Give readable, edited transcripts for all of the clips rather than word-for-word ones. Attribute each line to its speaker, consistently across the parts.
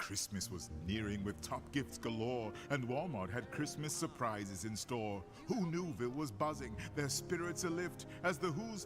Speaker 1: Christmas was nearing with top gifts galore, and Walmart had Christmas surprises in store. Who knew Ville was buzzing, their spirits alift, as the Who's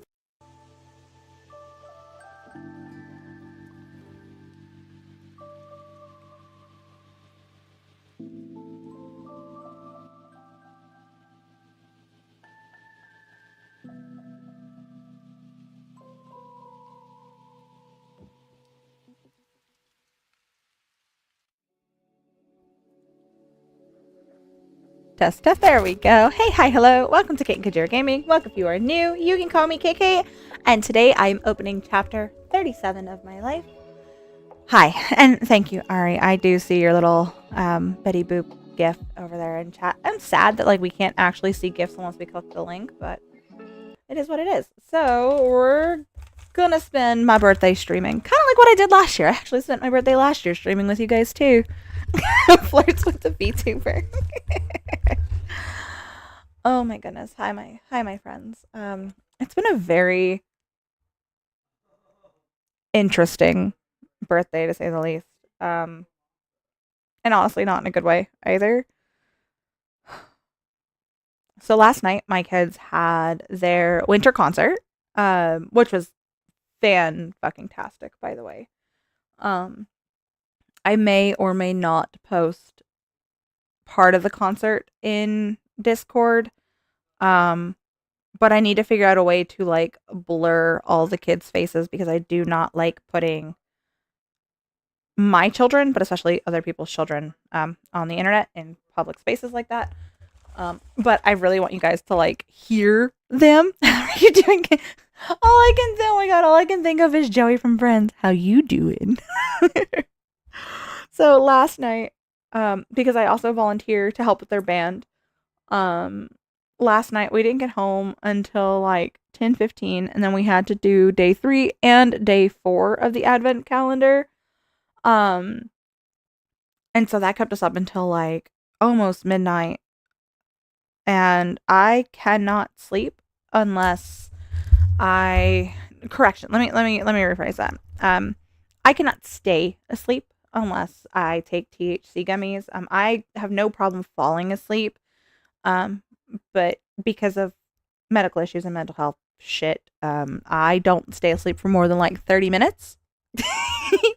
Speaker 2: Test, test, there we go. Hey, hi, hello. Welcome to Kate and Kajira Gaming. Welcome if you are new. You can call me KK. And today I'm opening chapter 37 of my life. Hi, and thank you, Ari. I do see your little Betty Boop gif over there in chat. I'm sad that we can't actually see gifs unless we click the link, but it is what it is. So we're gonna spend my birthday streaming. Kind of like what I did last year. I actually spent my birthday last year streaming with you guys too. Flirts with the VTuber. Oh my goodness. Hi my friends. It's been a very interesting birthday to say the least. And honestly not in a good way either. So last night my kids had their winter concert, which was fan-fucking-tastic, by the way. I may or may not post part of the concert in Discord. But I need to figure out a way to blur all the kids' faces because I do not like putting my children, but especially other people's children, on the internet in public spaces like that. But I really want you guys to hear them. How are you doing? Oh my god, all I can think of is Joey from Friends. How you doing? So last night, because I also volunteer to help with their band, last night we didn't get home until 10:15, and then we had to do day 3 and day 4 of the advent calendar. And so that kept us up until almost midnight. And I cannot sleep unless correction. Let me rephrase that. I cannot stay asleep unless I take THC gummies. I have no problem falling asleep. But because of medical issues and mental health shit, I don't stay asleep for more than 30 minutes.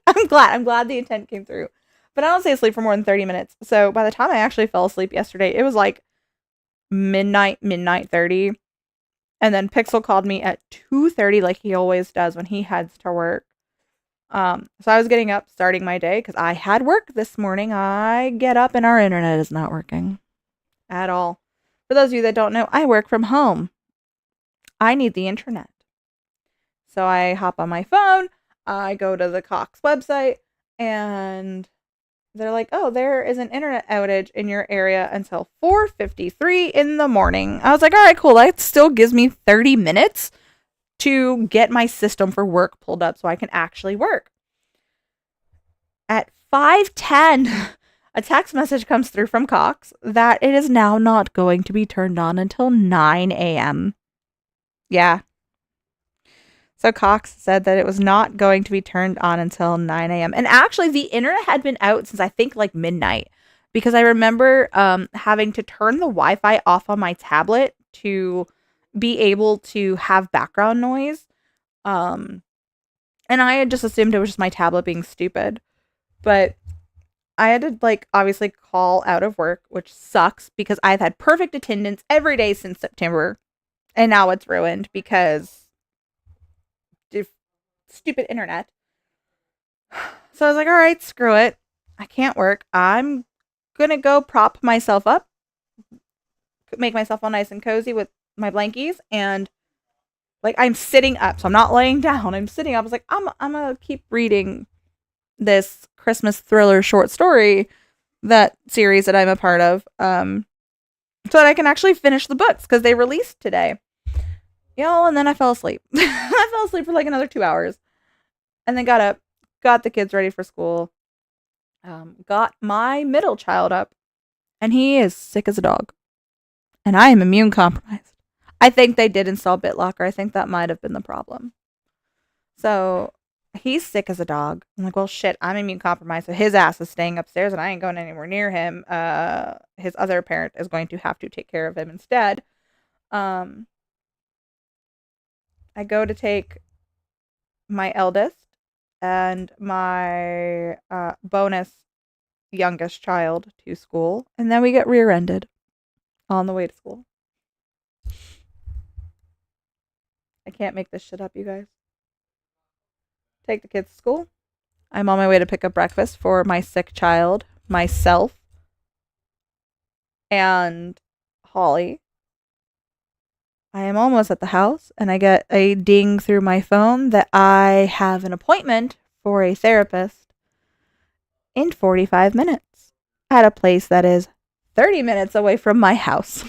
Speaker 2: I'm glad the intent came through. But I don't stay asleep for more than 30 minutes. So by the time I actually fell asleep yesterday, it was midnight 30. And then Pixel called me at 2:30 like he always does when he heads to work. So I was getting up, starting my day, because I had work this morning. I get up and our internet is not working at all. For those of you that don't know, I work from home. I need the internet. So I hop on my phone, I go to the Cox website, and they're like, oh, there is an internet outage in your area until 4:53 in the morning. I was like, all right, cool. That still gives me 30 minutes to get my system for work pulled up so I can actually work. At 5:10, a text message comes through from Cox that it is now not going to be turned on until 9 a.m. Yeah. So Cox said that it was not going to be turned on until 9 a.m. And actually, the internet had been out since I think midnight. Because I remember having to turn the Wi-Fi off on my tablet to be able to have background noise. And I had just assumed it was just my tablet being stupid. But I had to obviously call out of work, which sucks because I've had perfect attendance every day since September. And now it's ruined because stupid internet. So I was like, all right, screw it. I can't work. I'm gonna go prop myself up, make myself all nice and cozy with my blankies, and I'm sitting up, so I'm not laying down. I'm sitting up. I was like, I'm gonna keep reading this Christmas thriller short story, that series that I'm a part of, so that I can actually finish the books because they released today. And then I fell asleep. I fell asleep for another 2 hours, and then got up, got the kids ready for school, got my middle child up, and he is sick as a dog, and I am immune compromised. I think they did install BitLocker. I think that might have been the problem. So He's sick as a dog. I'm like, well, shit, I'm immune compromised, so his ass is staying upstairs, and I ain't going anywhere near him. His other parent is going to have to take care of him instead. Um, I go to take my eldest and my bonus youngest child to school, and then we get rear-ended on the way to school. I can't make this shit up, you guys. Take the kids to school. I'm on my way to pick up breakfast for my sick child, myself, and Holly. I am almost at the house, and I get a ding through my phone that I have an appointment for a therapist in 45 minutes at a place that is 30 minutes away from my house.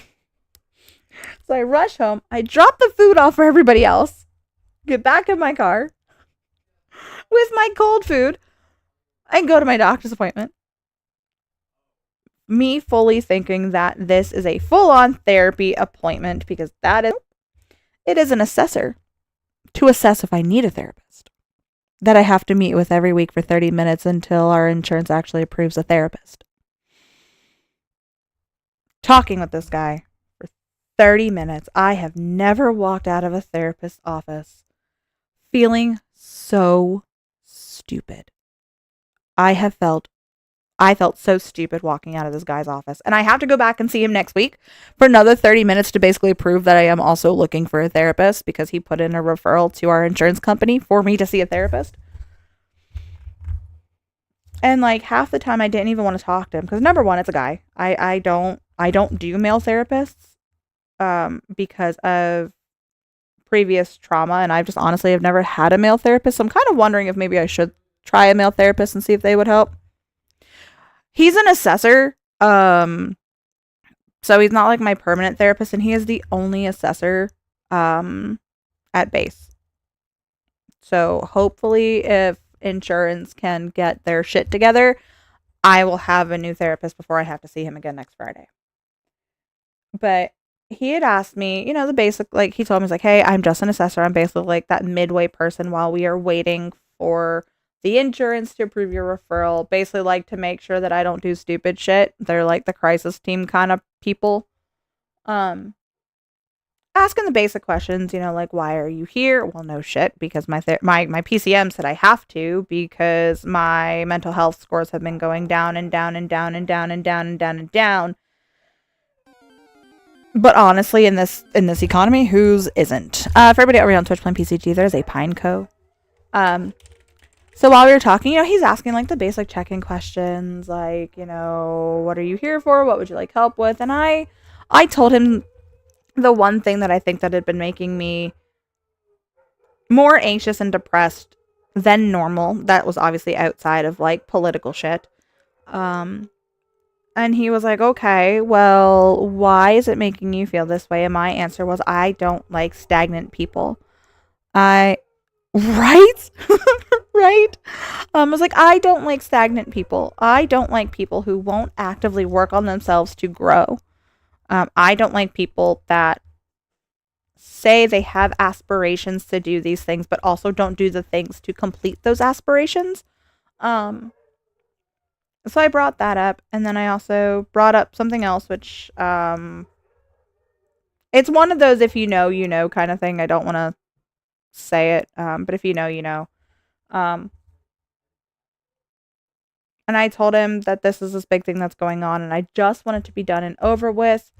Speaker 2: So I rush home. I drop the food off for everybody else, get back in my car with my cold food, and go to my doctor's appointment. Me fully thinking that this is a full-on therapy appointment, because it is an assessor to assess if I need a therapist that I have to meet with every week for 30 minutes until our insurance actually approves a therapist. Talking with this guy for 30 minutes. I have never walked out of a therapist's office feeling so stupid. I felt so stupid walking out of this guy's office. And I have to go back and see him next week for another 30 minutes to basically prove that I am also looking for a therapist, because he put in a referral to our insurance company for me to see a therapist. And like half the time I didn't even want to talk to him, because number one, it's a guy. I don't do male therapists because of previous trauma, and I've just honestly have never had a male therapist. So I'm kind of wondering if maybe I should try a male therapist and see if they would help. He's an assessor, so he's not like my permanent therapist, and he is the only assessor at base. So hopefully if insurance can get their shit together, I will have a new therapist before I have to see him again next Friday. But he had asked me, the basic, like he told me, he's like, hey, I'm just an assessor. I'm basically like that midway person while we are waiting for the insurance to approve your referral, basically like to make sure that I don't do stupid shit. They're like the crisis team kind of people. Asking the basic questions, like, why are you here? Well, no shit, because my PCM said I have to, because my mental health scores have been going down and down and down and down and down and down and down. But honestly, in this economy, whose isn't? For everybody over on Twitch playing PCG, there's a Pineco. So while we were talking, he's asking like the basic check-in questions, like, what are you here for? What would you like help with? And I told him the one thing that I think that had been making me more anxious and depressed than normal. That was obviously outside of like political shit. And he was like, okay, well, why is it making you feel this way? And my answer was, I don't like stagnant people. Right? Right? I was like, I don't like stagnant people. I don't like people who won't actively work on themselves to grow. I don't like people that say they have aspirations to do these things, but also don't do the things to complete those aspirations. So I brought that up, and then I also brought up something else, which it's one of those if you know kind of thing. I don't want to say it, but if you know, you know. And I told him that this is this big thing that's going on, and I just want it to be done and over with.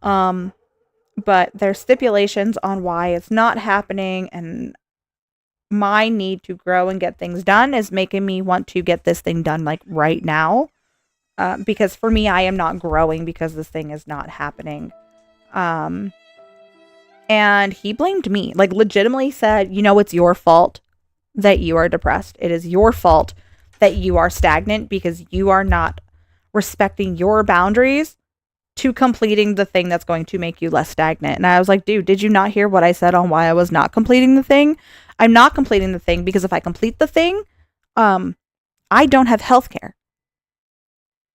Speaker 2: But there's stipulations on why it's not happening, and my need to grow and get things done is making me want to get this thing done like right now. Because for me, I am not growing because this thing is not happening. And he blamed me, like legitimately said, it's your fault that you are depressed. It is your fault that you are stagnant because you are not respecting your boundaries to completing the thing that's going to make you less stagnant. And I was like, dude, did you not hear what I said on why I was not completing the thing? I'm not completing the thing because if I complete the thing, I don't have healthcare.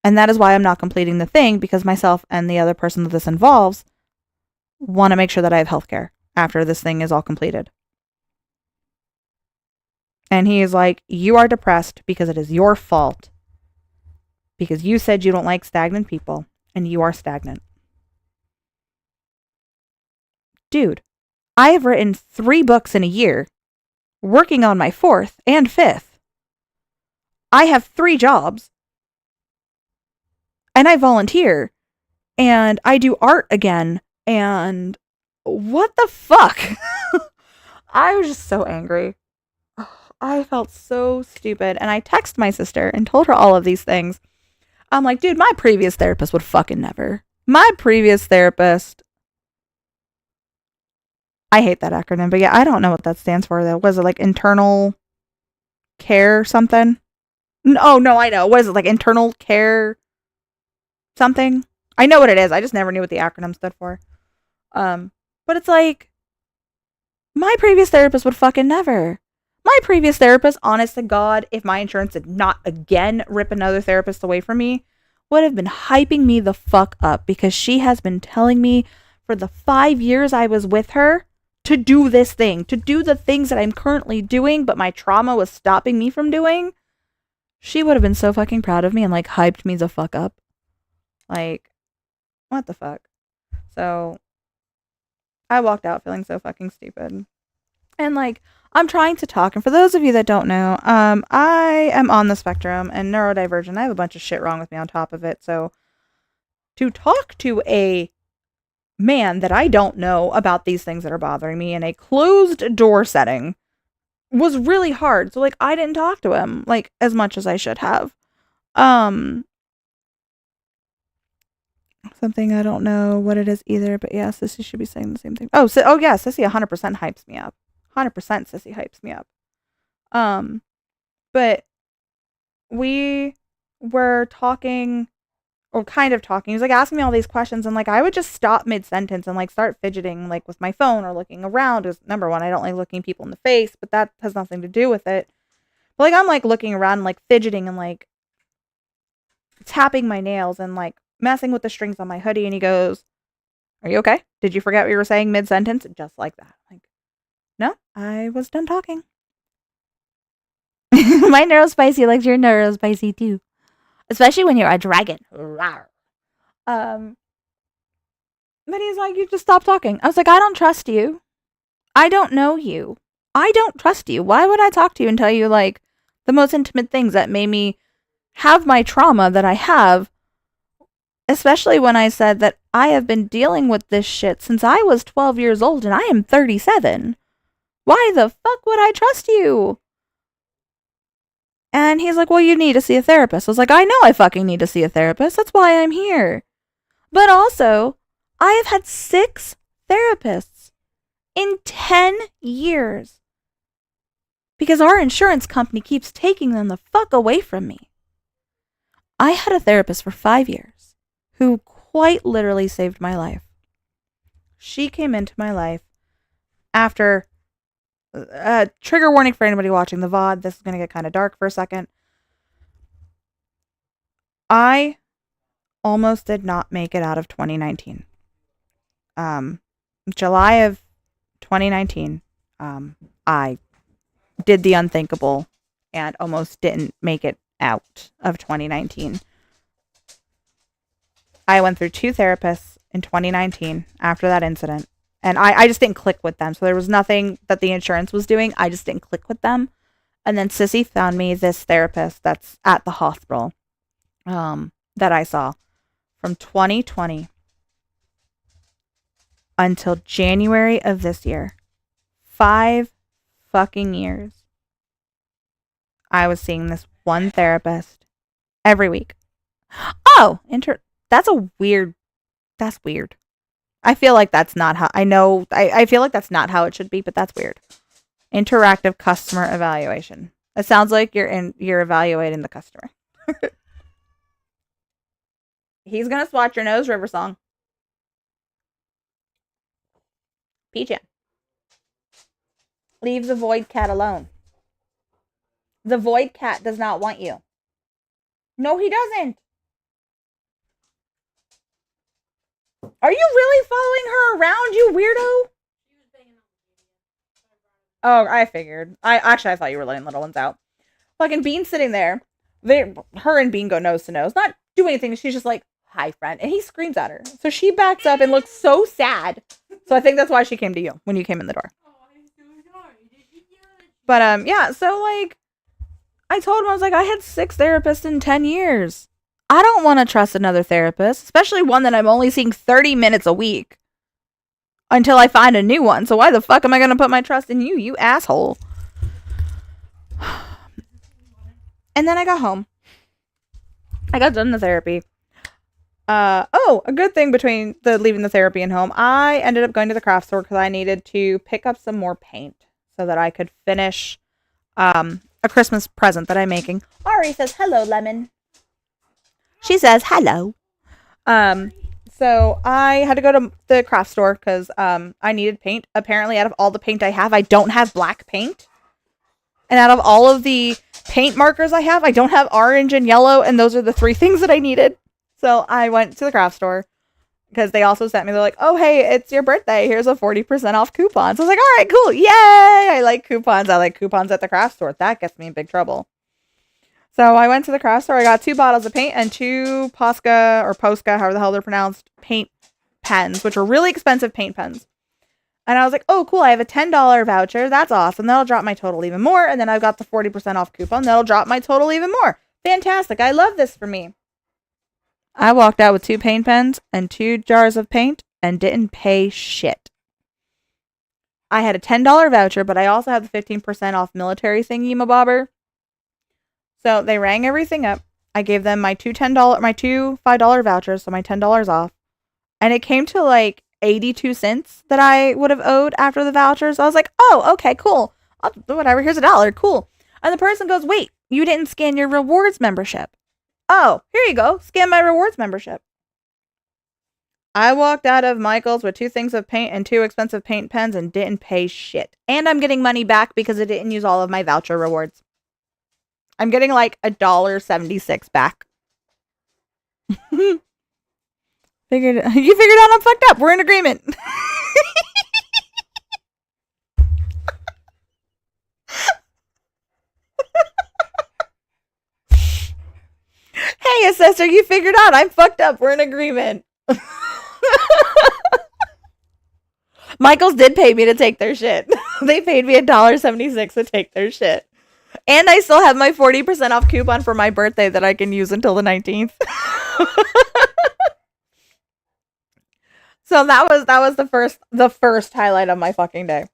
Speaker 2: And that is why I'm not completing the thing, because myself and the other person that this involves want to make sure that I have healthcare after this thing is all completed. And he is like, you are depressed because it is your fault. Because you said you don't like stagnant people, and you are stagnant. Dude, I have written 3 books in a year, working on my 4th and 5th. I have 3 jobs, and I volunteer, and I do art again, and what the fuck? I was just so angry. I felt so stupid, and I texted my sister and told her all of these things. I'm like, dude, my previous therapist would fucking never. My previous therapist, I hate that acronym, but yeah, I don't know what that stands for though. Was it like internal care something? No, I know. What is it, like internal care something? I know what it is. I just never knew what the acronym stood for. But it's like, my previous therapist would fucking never. My previous therapist, honest to God, if my insurance did not again rip another therapist away from me, would have been hyping me the fuck up, because she has been telling me for the 5 years I was with her to do this thing, to do the things that I'm currently doing, but my trauma was stopping me from doing. She would have been so fucking proud of me and like hyped me the fuck up. Like, what the fuck? So I walked out feeling so fucking stupid. And like, I'm trying to talk. And for those of you that don't know, I am on the spectrum and neurodivergent. I have a bunch of shit wrong with me on top of it. So to talk to a man that I don't know about these things that are bothering me in a closed door setting was really hard. So like, I didn't talk to him like as much as I should have. Something I don't know what it is either, but yeah, Sissy should be saying the same thing. Oh yeah, Sissy 100% hypes me up. 100% Sissy hypes me up. But we were talking, or kind of talking. He was like asking me all these questions, and like I would just stop mid sentence and like start fidgeting like with my phone or looking around. Because number one, I don't like looking people in the face, but that has nothing to do with it. But like I'm like looking around and like fidgeting and like tapping my nails and like messing with the strings on my hoodie, and he goes, "Are you okay? Did you forget what you were saying mid sentence?" Just like that. Like, no, I was done talking. My neurospicy likes your neurospicy too. Especially when you're a dragon. Rawr. But he's like, you just stop talking. I was like, I don't trust you. I don't know you. I don't trust you. Why would I talk to you and tell you like the most intimate things that made me have my trauma that I have? Especially when I said that I have been dealing with this shit since I was 12 years old and I am 37. Why the fuck would I trust you? And he's like, well, you need to see a therapist. I was like, I know I fucking need to see a therapist. That's why I'm here. But also, I have had 6 therapists in 10 years. Because our insurance company keeps taking them the fuck away from me. I had a therapist for 5 years who quite literally saved my life. She came into my life after... trigger warning for anybody watching the VOD. This is going to get kind of dark for a second. I almost did not make it out of 2019. July of 2019, I did the unthinkable and almost didn't make it out of 2019. I went through 2 therapists in 2019 after that incident. And I just didn't click with them. So there was nothing that the insurance was doing. I just didn't click with them. And then Sissy found me this therapist that's at the hospital that I saw from 2020 until January of this year. 5 fucking years. I was seeing this one therapist every week. Oh, that's weird. I feel like that's not how, I feel like that's not how it should be, but that's weird. Interactive customer evaluation. It sounds like you're evaluating the customer. He's gonna swat your nose, River Song. Peachan. Leave the void cat alone. The void cat does not want you. No, he doesn't. Are you really following her around, you weirdo? Oh, I figured. I thought you were letting little ones out. Fucking Bean's sitting there. Her and Bean go nose to nose. Not do anything. She's just like, hi, friend. And he screams at her. So she backs up and looks so sad. So I think that's why she came to you when you came in the door. But, yeah, so, like, I told him, I was like, I had 6 therapists in 10 years. I don't want to trust another therapist, especially one that I'm only seeing 30 minutes a week until I find a new one. So why the fuck am I going to put my trust in you, you asshole? And then I got home. I got done the therapy. A good thing between leaving the therapy and home, I ended up going to the craft store because I needed to pick up some more paint so that I could finish a Christmas present that I'm making. Ari says, hello, Lemon. She says, hello. So I had to go to the craft store because I needed paint. Apparently, out of all the paint I have, I don't have black paint. And out of all of the paint markers I have, I don't have orange and yellow, and those are the 3 things that I needed. So I went to the craft store because they also sent me, they're like, oh, hey, it's your birthday. Here's a 40% off coupon. So I was like, all right, cool. Yay. I like coupons. I like coupons at the craft store. That gets me in big trouble. So I went to the craft store. I got 2 bottles of paint and 2 Posca, however the hell they're pronounced, paint pens, which are really expensive paint pens. And I was like, oh, cool. I have a $10 voucher. That's awesome. That'll drop my total even more. And then I've got the 40% off coupon. That'll drop my total even more. Fantastic. I love this for me. I walked out with 2 paint pens and 2 jars of paint and didn't pay shit. I had a $10 voucher, but I also have the 15% off military thingy mabobber. So they rang everything up. I gave them my two $5 vouchers, so my $10 off. And it came to like 82 cents that I would have owed after the vouchers. I was like, oh, okay, cool. I'll do whatever. Here's $1. Cool. And the person goes, wait, you didn't scan your rewards membership. Oh, here you go. Scan my rewards membership. I walked out of Michael's with 2 things of paint and 2 expensive paint pens and didn't pay shit. And I'm getting money back because I didn't use all of my voucher rewards. I'm getting like $1.76 back. You figured out I'm fucked up. We're in agreement. Hey, assessor, you figured out I'm fucked up. We're in agreement. Michaels did pay me to take their shit. They paid me $1.76 to take their shit. And I still have my 40% off coupon for my birthday that I can use until the 19th. So that was the first highlight of my fucking day.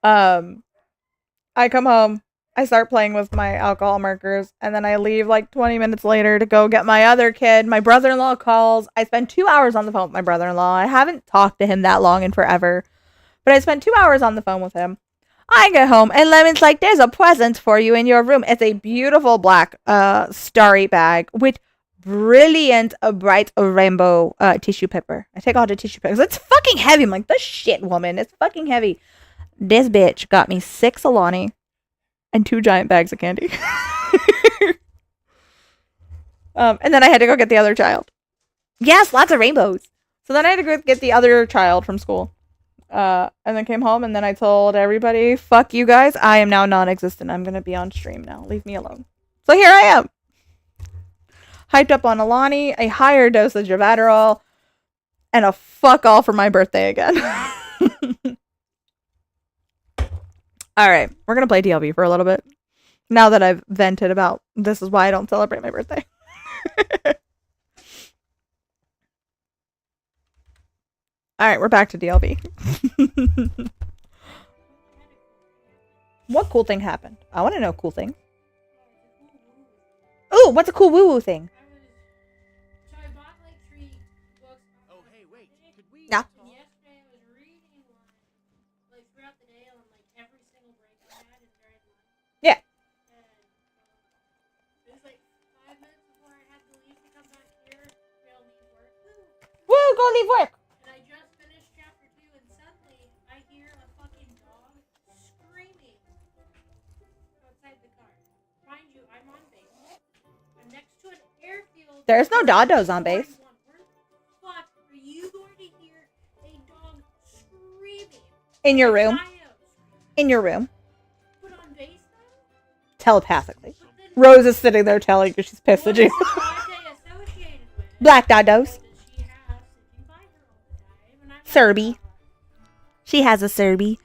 Speaker 2: I come home, I start playing with my alcohol markers, and then I leave like 20 minutes later to go get my other kid. My brother-in-law calls. I spend 2 hours on the phone with my brother-in-law. I haven't talked to him that long in forever, but I spent 2 hours on the phone with him. I get home, and Lemon's like, there's a present for you in your room. It's a beautiful black starry bag with brilliant, bright rainbow tissue paper. I take all the tissue paper. It's fucking heavy. I'm like, this shit, woman. It's fucking heavy. This bitch got me 6 Alani and 2 giant bags of candy. And then I had to go get the other child. Yes, lots of rainbows. So then I had to go get the other child from school. And then came home, and then I told everybody, fuck you guys. I am now non-existent. I'm going to be on stream now. Leave me alone. So here I am. Hyped up on Alani, a higher dosage of Adderall, and a fuck all for my birthday again. Alright, we're going to play DLB for a little bit. Now that I've vented about this is why I don't celebrate my birthday. Alright, we're back to DLB. What cool thing happened? I want to know cool thing. Ooh, what's a cool woo-woo thing? Yeah. Yeah. Woo, go leave work. And I just finished chapter 2, and suddenly I hear a fucking dog screaming outside the car. Mind you, I'm on base. I'm next to an airfield. There's no doddos on base. Where the fuck are you going to hear a dog screaming? In your room? In your room. Telepathically. Rose is sitting there telling you she's pissed at you. Black Dodos. Serby. She has a Serby.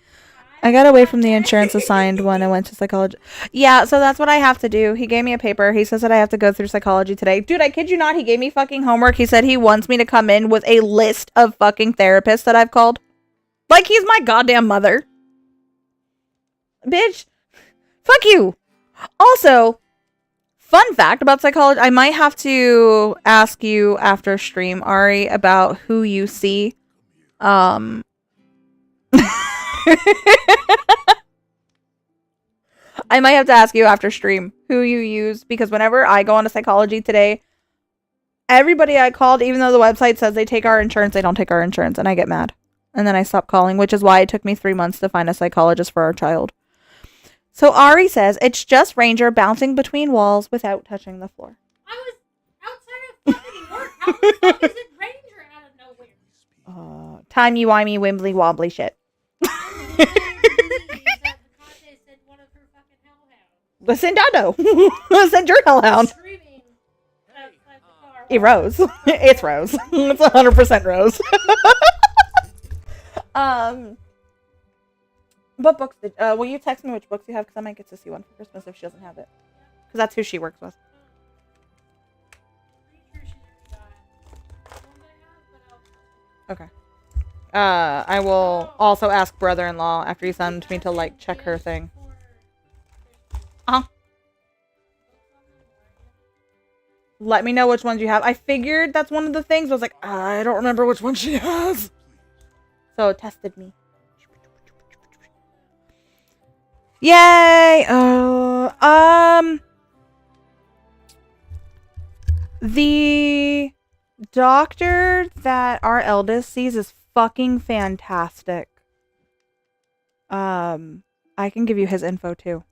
Speaker 2: I got away from the insurance assigned when I went to psychology. Yeah, so that's what I have to do. He gave me a paper. He says that I have to go through psychology today. Dude, I kid you not. He gave me fucking homework. He said he wants me to come in with a list of fucking therapists that I've called. Like he's my goddamn mother. Bitch. Fuck you. Also, fun fact about psychology. I might have to ask you after stream, Ari, about who you see. I might have to ask you after stream who you use, because whenever I go on to psychology today, everybody I called, even though the website says they take our insurance, they don't take our insurance, and I get mad. And then I stop calling, which is why it took me 3 months to find a psychologist for our child. So Ari says it's just Ranger bouncing between walls without touching the floor.
Speaker 3: I was outside of fucking work. How the fuck is it Ranger out of nowhere?
Speaker 2: Timey-wimey, wimbly wobbly shit. Listen, Dodo. Listen, your hellhound. It Rose. It's Rose. It's 100% Rose. What books did... will you text me which books you have? Because I might get to see one for Christmas if she doesn't have it. Because that's who she works with. Okay. I will also ask brother-in-law after you send me to, like, check her thing. Let me know which ones you have. I figured that's one of the things. I was like, I don't remember which one she has. So it tested me. Yay! The doctor that our eldest sees is fucking fantastic. I can give you his info too.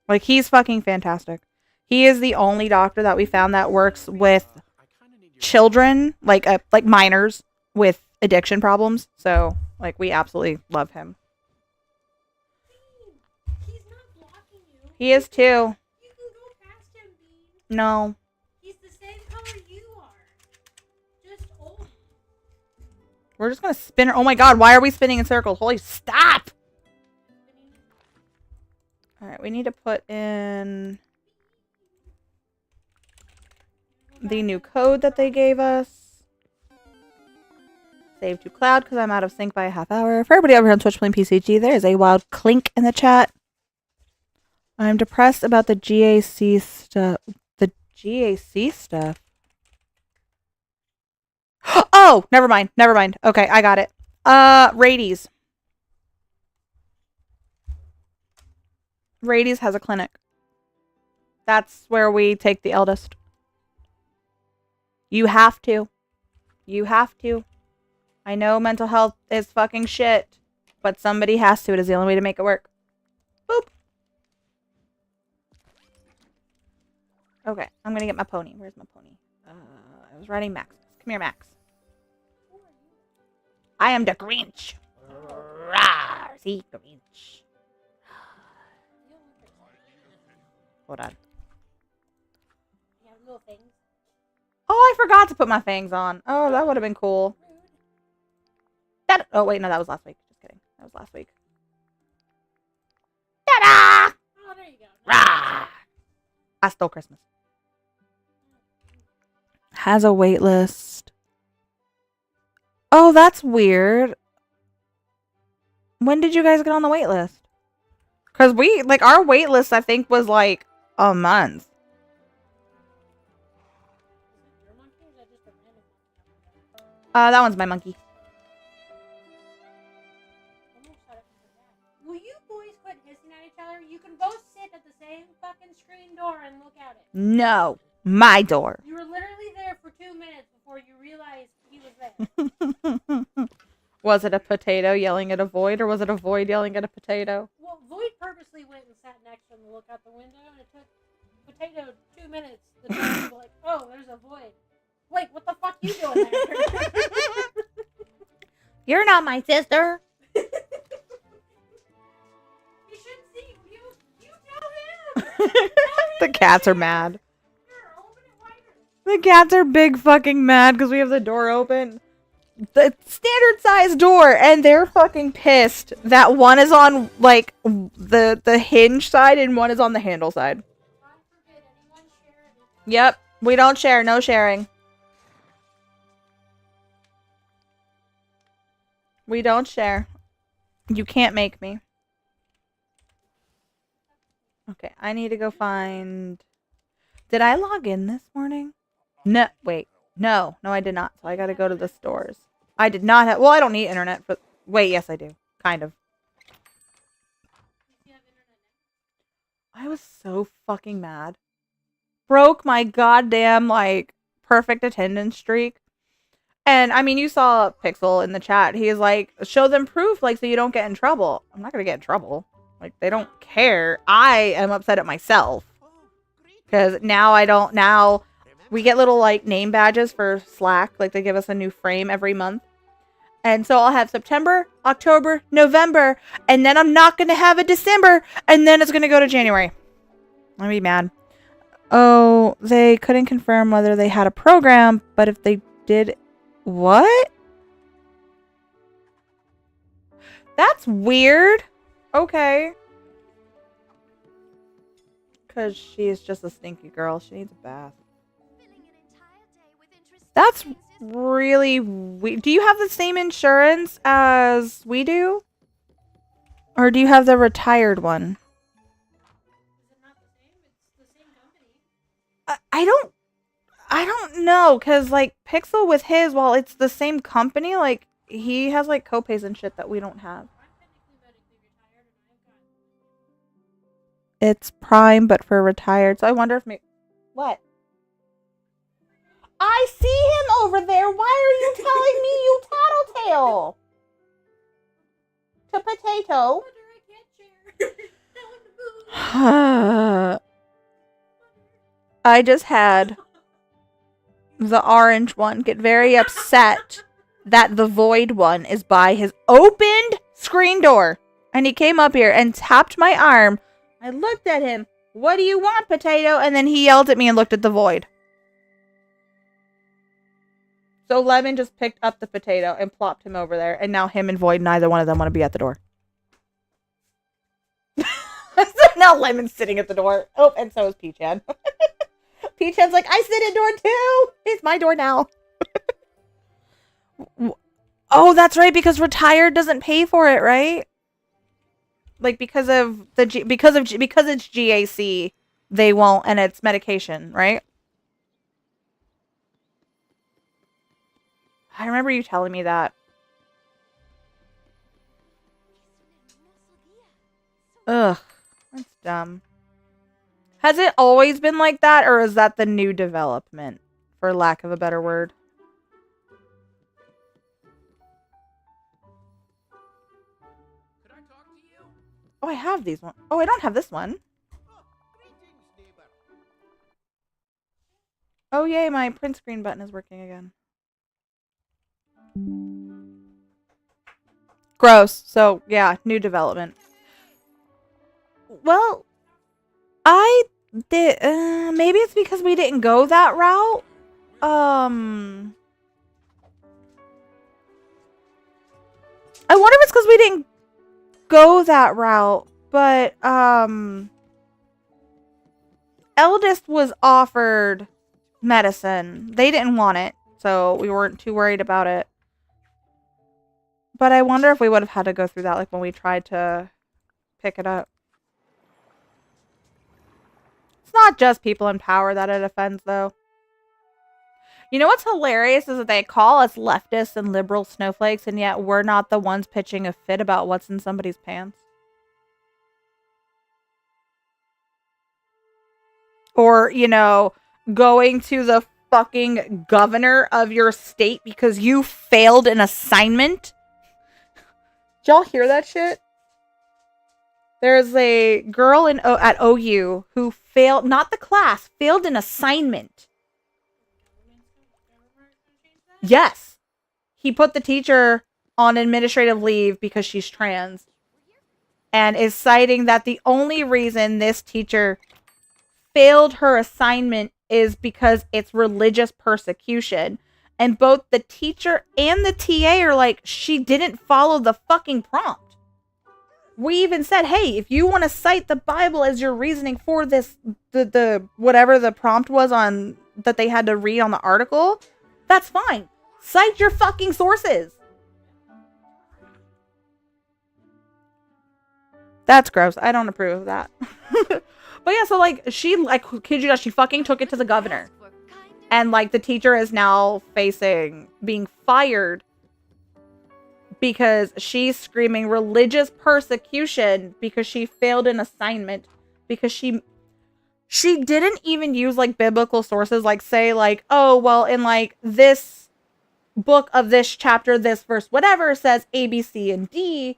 Speaker 2: Like, he's fucking fantastic. He is the only doctor that we found that works with children, like minors with addiction problems. So, like, we absolutely love him.
Speaker 3: He's not blocking you.
Speaker 2: He is too.
Speaker 3: You can go past him, Bean.
Speaker 2: No.
Speaker 3: He's the same color you are. Just old.
Speaker 2: We're just gonna spin her. Oh my god, why are we spinning in circles? Holy stop! Alright, we need to put in the new code that they gave us. Save to cloud because I'm out of sync by a half hour. For everybody over here on Twitch playing PCG, there is a wild clink in the chat. I'm depressed about the GAC stuff. The GAC stuff? Oh! Never mind. Never mind. Okay, I got it. Radies. Radies has a clinic. That's where we take the eldest. You have to. You have to. I know mental health is fucking shit, but somebody has to. It is the only way to make it work. Boop. Okay, I'm gonna get my pony. Where's my pony? I was riding Max. Come here, Max. I am the Grinch. Rawr, see, Grinch. Hold on.
Speaker 3: You have little things.
Speaker 2: Oh, I forgot to put my fangs on. Oh, that would have been cool. That. Oh, wait, no, that was last week. Just kidding. That was last week. Ta-da!
Speaker 3: Oh, there you go.
Speaker 2: Rah! I stole Christmas. Has a wait list. Oh, that's weird. When did you guys get on the wait list? Because we, like, our wait list, I think, was like a month. That one's my monkey.
Speaker 3: Will you boys quit hissing at each other? You can both sit at the same fucking screen door and look at it.
Speaker 2: No, my door.
Speaker 3: You were literally there for 2 minutes before you realized he was there.
Speaker 2: Was it a potato yelling at a void, or was it a void yelling at a potato?
Speaker 3: Well, Void purposely went and sat next to him to look out the window, and it took Potato 2 minutes to be like, oh, there's a void. Wait, what the fuck you doing there?
Speaker 2: You're not my sister. The cats are mad. The cats are big fucking mad because we have the door open. The standard size door, and they're fucking pissed that one is on like the hinge side and one is on the handle side. Yep, we don't share, no sharing. We don't share. You can't make me. Okay, I need to go find... Did I log in this morning? No, wait. No, I did not. So I gotta go to the stores. I did not have... Well, I don't need internet, but... Wait, yes, I do. Kind of. I was so fucking mad. Broke my goddamn, like, perfect attendance streak. And, I mean, you saw Pixel in the chat. He is like, show them proof, like, so you don't get in trouble. I'm not gonna get in trouble. Like, they don't care. I am upset at myself. Because now we get little, like, name badges for Slack. Like, they give us a new frame every month. And so I'll have September, October, November, and then I'm not gonna have a December, and then it's gonna go to January. I'm gonna be mad. Oh, they couldn't confirm whether they had a program, but if they did... What? That's weird. Okay. Because she is just a stinky girl. She needs a bath. That's really weird. Do you have the same insurance as we do? Or do you have the retired one? I don't know, because, like, Pixel with his, while it's the same company, like, he has, like, copays and shit that we don't have. It's Prime, but for retired, so I wonder if maybe... What? I see him over there! Why are you telling me, you tattletale? To potato. I just had... the orange one get very upset that the void one is by his opened screen door. And he came up here and tapped my arm. I looked at him. What do you want, potato? And then he yelled at me and looked at the void. So Lemon just picked up the potato and plopped him over there. And now him and Void, neither one of them want to be at the door. So now Lemon's sitting at the door. Oh, and so is Peachhead. Peachhead's like, I sit at door too. It's my door now. Oh, that's right, because retired doesn't pay for it, right? Like because it's GAC, they won't, and it's medication, right? I remember you telling me that. Ugh, that's dumb. Has it always been like that, or is that the new development, for lack of a better word?
Speaker 4: Could I talk to you?
Speaker 2: Oh, I have these ones. Oh, I don't have this one. Oh, yay, my print screen button is working again. Gross. So, yeah, new development. Well, I did... maybe it's because we didn't go that route. I wonder if it's because we didn't go that route. But, Eldest was offered medicine. They didn't want it, so we weren't too worried about it. But I wonder if we would have had to go through that, like, when we tried to pick it up. It's not just people in power that it offends, though. You know what's hilarious is that they call us leftists and liberal snowflakes, and yet we're not the ones pitching a fit about what's in somebody's pants. Or, you know, going to the fucking governor of your state because you failed an assignment. Did y'all hear that shit? There's a girl at OU who failed, not the class, failed an assignment. Yes. He put the teacher on administrative leave because she's trans. And is citing that the only reason this teacher failed her assignment is because it's religious persecution. And both the teacher and the TA are like, she didn't follow the fucking prompt. We even said, hey, if you want to cite the Bible as your reasoning for this, the whatever the prompt was on that they had to read on the article, that's fine. Cite your fucking sources. That's gross. I don't approve of that. But yeah, so like she, like, kid you not, she fucking took it to the governor. And like the teacher is now facing being fired because she's screaming religious persecution because she failed an assignment because she didn't even use like biblical sources, like say like, oh, well, in like this book of this chapter, this verse, whatever says A, B, C, and D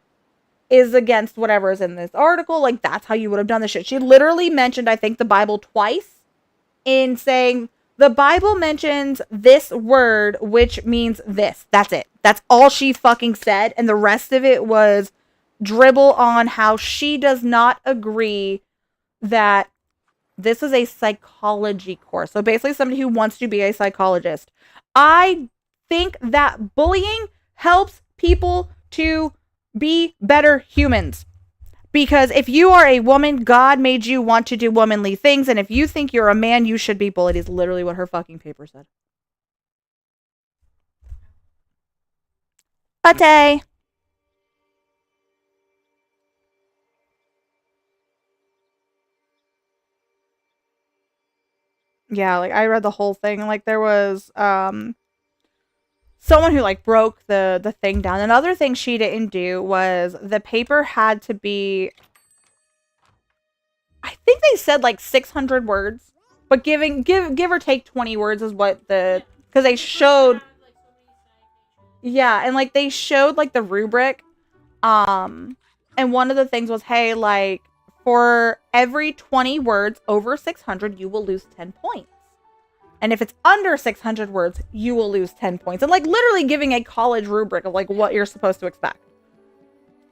Speaker 2: is against whatever is in this article. Like that's how you would have done this shit. She literally mentioned, I think, the Bible twice in saying the Bible mentions this word, which means this. That's it. That's all she fucking said. And the rest of it was dribble on how she does not agree that this is a psychology course. So basically somebody who wants to be a psychologist. I think that bullying helps people to be better humans. Because if you are a woman, God made you want to do womanly things. And if you think you're a man, you should be bullied, is literally what her fucking paper said. Pate. Yeah, like I read the whole thing. Like there was someone who like broke the thing down. Another thing she didn't do was the paper had to be, I think they said like 600 words, but give or take 20 words is what the, because they showed, yeah, and like they showed like the rubric, and one of the things was, hey, like for every 20 words over 600, you will lose 10 points. And if it's under 600 words, you will lose 10 points. And like literally giving a college rubric of like what you're supposed to expect.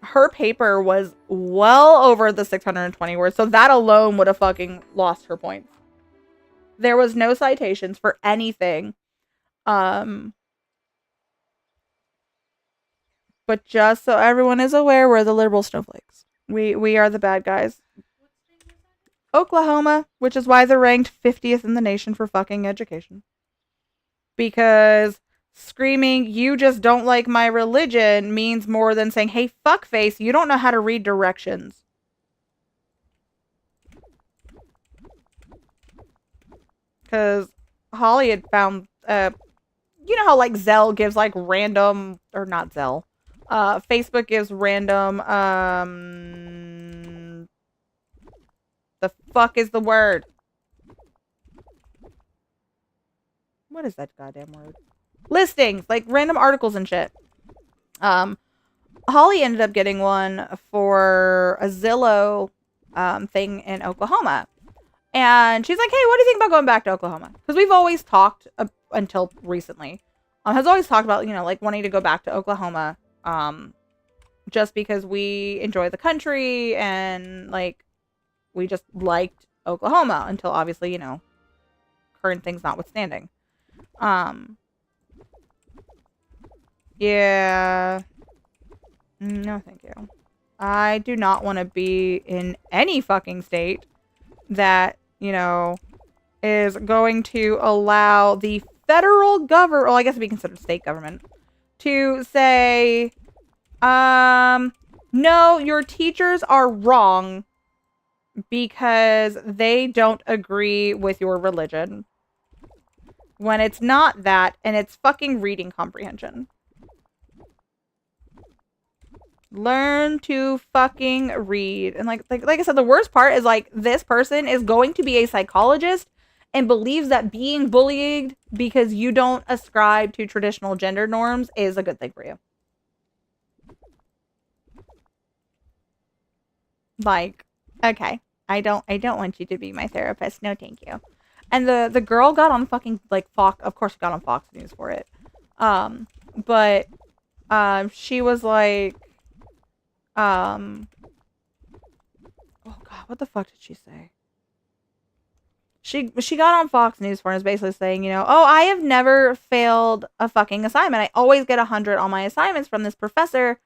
Speaker 2: Her paper was well over the 620 words. So that alone would have fucking lost her points. There was no citations for anything. But just so everyone is aware, we're the liberal snowflakes. We are the bad guys. Oklahoma, which is why they're ranked 50th in the nation for fucking education. Because screaming, you just don't like my religion, means more than saying, hey, fuckface, you don't know how to read directions. Because Holly had found, you know how like Zelle gives like random, or not Zelle, Facebook gives random, the fuck is the word? What is that goddamn word? Listings, like random articles and shit. Holly ended up getting one for a Zillow thing in Oklahoma. And she's like, hey, what do you think about going back to Oklahoma? Because we've always talked, until recently, has always talked about, you know, like wanting to go back to Oklahoma, just because we enjoy the country and like we just liked Oklahoma until obviously, you know, current things notwithstanding. Yeah. No, thank you. I do not want to be in any fucking state that, you know, is going to allow the federal government, well, I guess it'd be considered state government, to say, no, your teachers are wrong because they don't agree with your religion. When it's not that, and it's fucking reading comprehension. Learn to fucking read. And like I said, the worst part is like this person is going to be a psychologist and believes that being bullied because you don't ascribe to traditional gender norms is a good thing for you. Like, okay, I don't want you to be my therapist. No, thank you. And the girl got on fucking like Fox, of course, got on Fox News for it. But she was like, oh god, what the fuck did she say? she got on Fox News for and was basically saying, you know, oh, I have never failed a fucking assignment. I always get 100 on my assignments from this professor.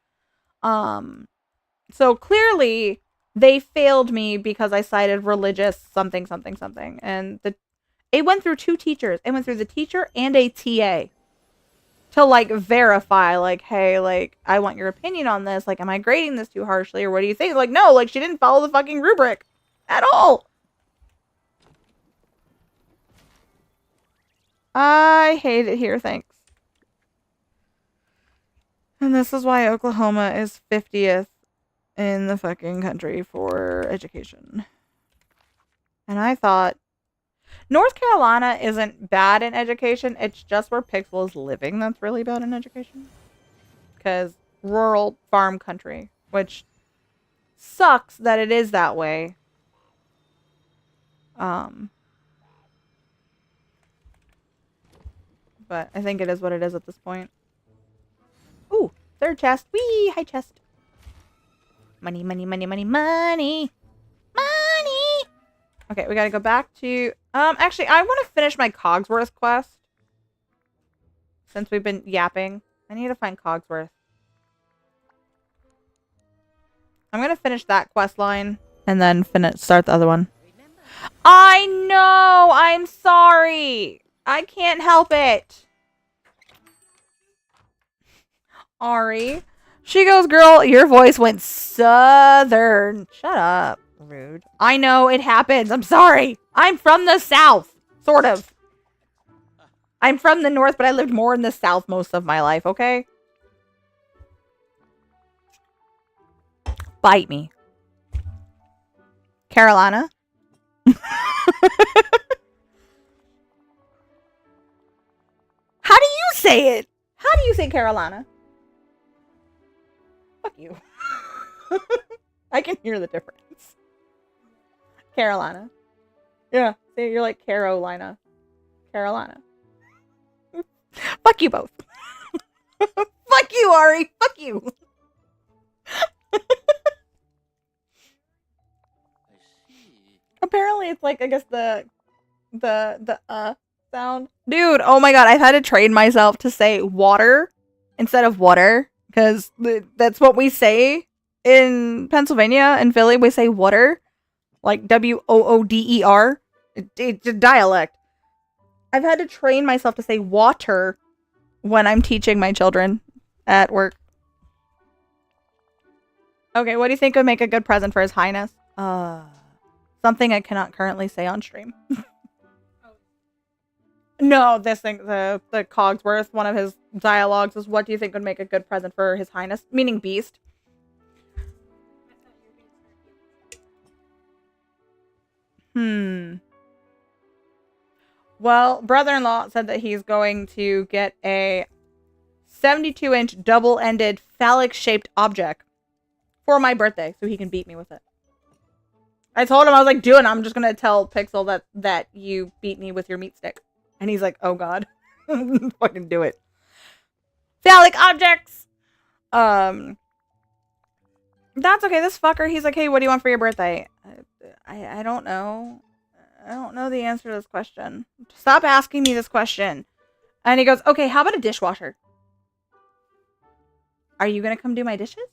Speaker 2: So clearly they failed me because I cited religious something, something, something. And it went through 2 teachers. It went through the teacher and a TA to, like, verify, like, hey, like, I want your opinion on this. Like, am I grading this too harshly, or what do you think? Like, no, like, she didn't follow the fucking rubric at all. I hate it here, thanks. And this is why Oklahoma is 50th in the fucking country for education. And I thought North Carolina isn't bad in education. It's just where Pixel is living that's really bad in education. Because rural farm country, which sucks that it is that way. But I think it is what it is at this point. Ooh, 3rd chest. Whee! High chest. Money, money, money, money, money. Money! Okay, we gotta go back to... actually, I want to finish my Cogsworth quest. Since we've been yapping. I need to find Cogsworth. I'm gonna finish that quest line. And then start the other one. I know! I'm sorry! I can't help it! Ari. She goes, girl, your voice went southern. Shut up. Rude. I know, it happens. I'm sorry. I'm from the South. Sort of. I'm from the North, but I lived more in the South most of my life, okay? Bite me. Carolina. How do you say it? How do you say Carolina? Fuck you. I can hear the difference. Carolina. Yeah, see, you're like Carolina. Carolina. Fuck you both. Fuck you, Ari. Fuck you. Apparently it's like, I guess the sound. Dude, oh my god, I've had to train myself to say water instead of water. Because that's what we say in Pennsylvania and Philly. We say water. Like W-O-O-D-E-R. It's a dialect. I've had to train myself to say water when I'm teaching my children at work. Okay, what do you think would make a good present for His Highness? Something I cannot currently say on stream. No, this thing, the Cogsworth, one of his dialogues is, what do you think would make a good present for His Highness? Meaning Beast. Well, brother-in-law said that he's going to get a 72-inch double-ended phallic-shaped object for my birthday so he can beat me with it. I told him, I was like, dude, I'm just going to tell Pixel that you beat me with your meat stick. And he's like, oh god. Fucking do it. Phallic objects! That's okay. This fucker, he's like, hey, what do you want for your birthday? I don't know. I don't know the answer to this question. Stop asking me this question. And he goes, okay, how about a dishwasher? Are you going to come do my dishes?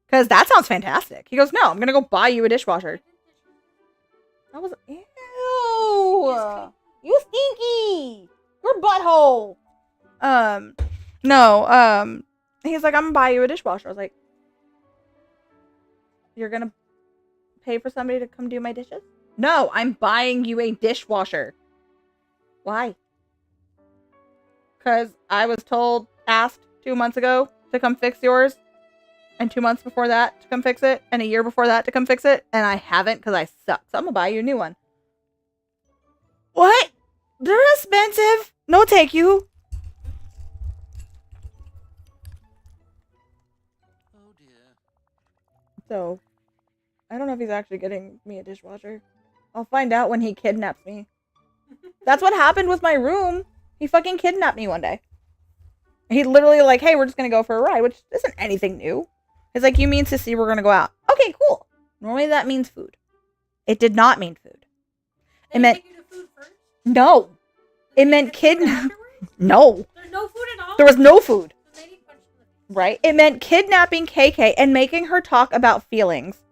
Speaker 2: Because that sounds fantastic. He goes, no, I'm going to go buy you a dishwasher. I was, ew. You stinky. Your butthole. No, he's like, I'm going to buy you a dishwasher. I was like, you're going to pay for somebody to come do my dishes? No, I'm buying you a dishwasher. Why? Because I was asked 2 months ago to come fix yours. And 2 months before that to come fix it. And a year before that to come fix it. And I haven't because I suck. So I'm going to buy you a new one. What? They're expensive. No, thank you.
Speaker 4: Oh dear.
Speaker 2: So, I don't know if he's actually getting me a dishwasher. I'll find out when he kidnaps me. That's what happened with my room. He fucking kidnapped me one day. He literally like, hey, we're just going to go for a ride, which isn't anything new. He's like, you mean sissy, we're going to go out. Okay, cool. Normally that means food. It did not mean food. It meant...
Speaker 3: Take you to food
Speaker 2: No. It meant kidnap. No.
Speaker 3: There's no food at all?
Speaker 2: There was no food.
Speaker 3: Then they need punch in the face.
Speaker 2: Right? It meant kidnapping KK and making her talk about feelings.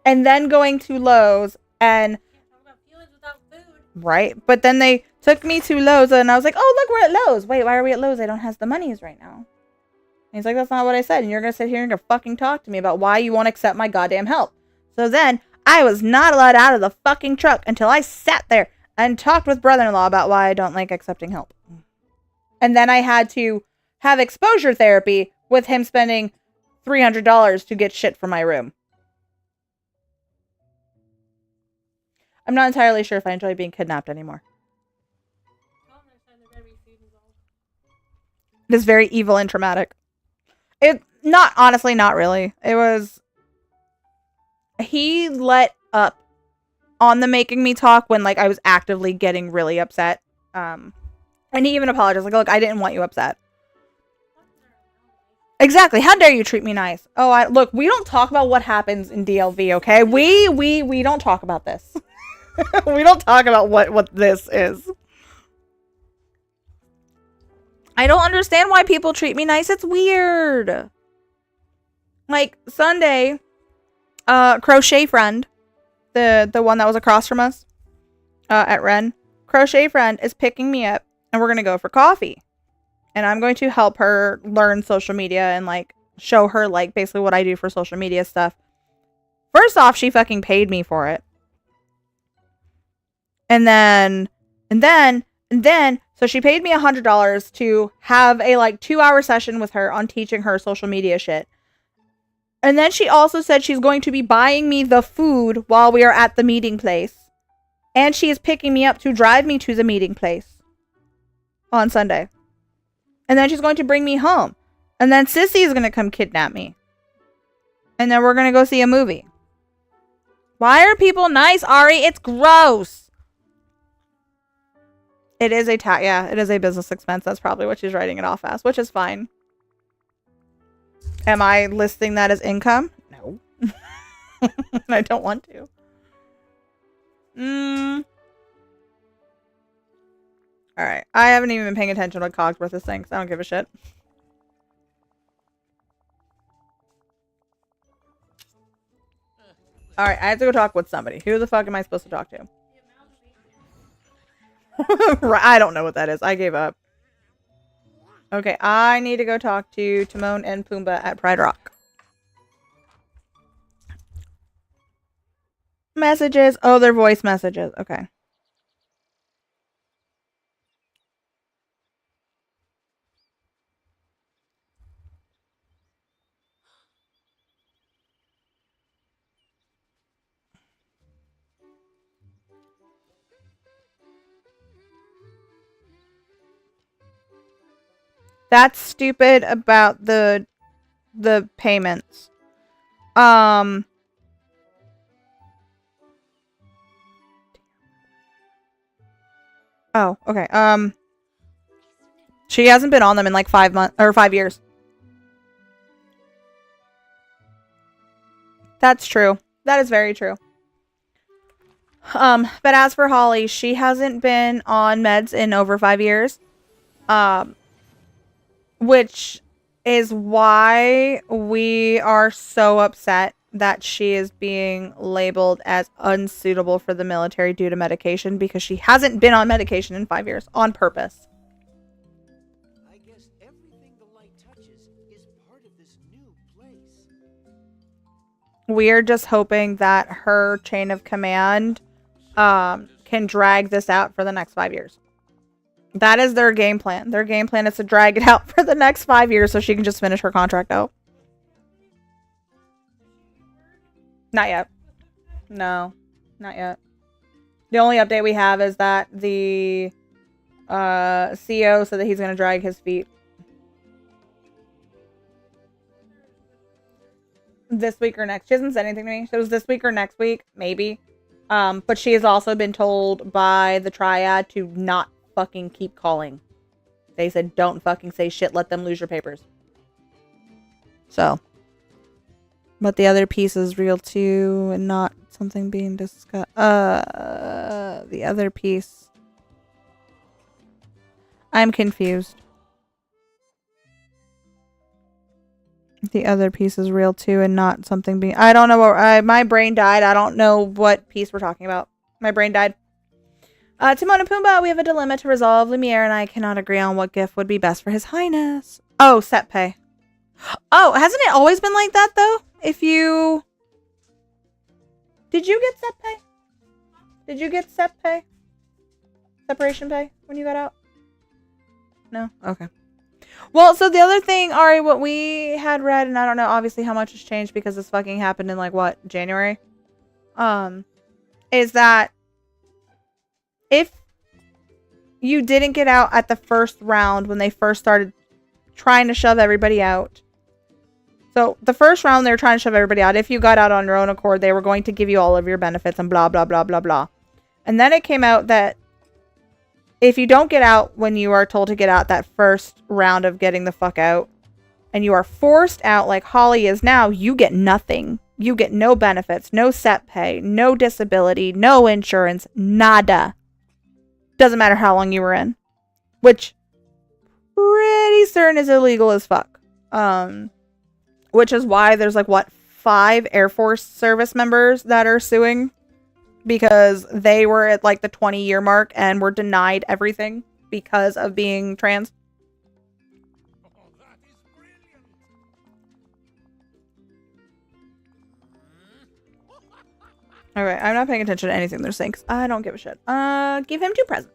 Speaker 2: And then going to Lowe's and...
Speaker 3: Can't talk about feelings without food.
Speaker 2: Right? But then they took me to Lowe's and I was like, oh, look, we're at Lowe's. Wait, why are we at Lowe's? I don't have the monies right now. And he's like, that's not what I said. And you're going to sit here and fucking talk to me about why you won't accept my goddamn help. So then I was not allowed out of the fucking truck until I sat there and talked with brother-in-law about why I don't like accepting help. And then I had to have exposure therapy with him spending $300 to get shit from my room. I'm not entirely sure if I enjoy being kidnapped anymore.
Speaker 3: Well, next time there better be food involved.
Speaker 2: It is very evil and traumatic. Honestly, not really. It was... He let up on the making me talk when, like, I was actively getting really upset. And he even apologized. Like, look, I didn't want you upset. Exactly. How dare you treat me nice? Oh, look, we don't talk about what happens in DLV, okay? We don't talk about this. We don't talk about what this is. I don't understand why people treat me nice. It's weird. Like, Sunday, Crochet Friend, the one that was across from us at Ren, Crochet Friend is picking me up and we're going to go for coffee. And I'm going to help her learn social media and, like, show her, like, basically what I do for social media stuff. First off, she fucking paid me for it. And then, so she paid me $100 to have a, like, 2-hour session with her on teaching her social media shit. And then she also said she's going to be buying me the food while we are at the meeting place. And she is picking me up to drive me to the meeting place on Sunday. And then she's going to bring me home. And then Sissy is going to come kidnap me. And then we're going to go see a movie. Why are people nice, Ari? It's gross. It is it is a business expense. That's probably what she's writing it off as, which is fine. Am I listing that as income? No. I don't want to. Alright. I haven't even been paying attention to what Cogsworth is saying, because I don't give a shit. Alright, I have to go talk with somebody. Who the fuck am I supposed to talk to? I don't know what that is. I gave up. Okay, I need to go talk to Timon and Pumbaa at Pride Rock. Messages. Oh, they're voice messages. Okay. That's stupid about the payments. Oh, okay. She hasn't been on them in like 5 months or 5 years. That's true. That is very true. But as for Holly, she hasn't been on meds in over 5 years. Which is why we are so upset that she is being labeled as unsuitable for the military due to medication, because she hasn't been on medication in 5 years on purpose.
Speaker 5: I guess everything the light touches is part of this new place.
Speaker 2: We're just hoping that her chain of command can drag this out for the next 5 years. That is their game plan. Their game plan is to drag it out for the next 5 years so she can just finish her contract out. Not yet. No, not yet. The only update we have is that the CEO said that he's going to drag his feet. This week or next. She hasn't said anything to me. So it was this week or next week, maybe. But she has also been told by the Triad to not fucking keep calling. They said, don't fucking say shit. Let them lose your papers. So. But the other piece is real too and not something being discussed. The other piece. I'm confused. The other piece is real too and not something being... I don't know what... my brain died. I don't know what piece we're talking about. My brain died. Timon and Pumbaa, we have a dilemma to resolve. Lumiere and I cannot agree on what gift would be best for His Highness. Oh, set pay. Oh, hasn't it always been like that, though? If you... Did you get set pay? Did you get set pay? Separation pay when you got out? No? Okay. Well, so the other thing, Ari, what we had read, and I don't know obviously how much has changed because this fucking happened in like, what, January? Is that if you didn't get out at the first round when they first started trying to shove everybody out. So the first round they were trying to shove everybody out. If you got out on your own accord, they were going to give you all of your benefits and blah, blah, blah, blah, blah. And then it came out that if you don't get out when you are told to get out that first round of getting the fuck out, and you are forced out like Holly is now, you get nothing. You get no benefits, no set pay, no disability, no insurance, nada. Doesn't matter how long you were in. Which, pretty certain is illegal as fuck. Which is why there's like, what, 5 Air Force service members that are suing? Because they were at like the 20-year mark and were denied everything because of being trans.
Speaker 4: Oh, that is brilliant.
Speaker 2: Alright, I'm not paying attention to anything they're saying because I don't give a shit. Give him 2 presents.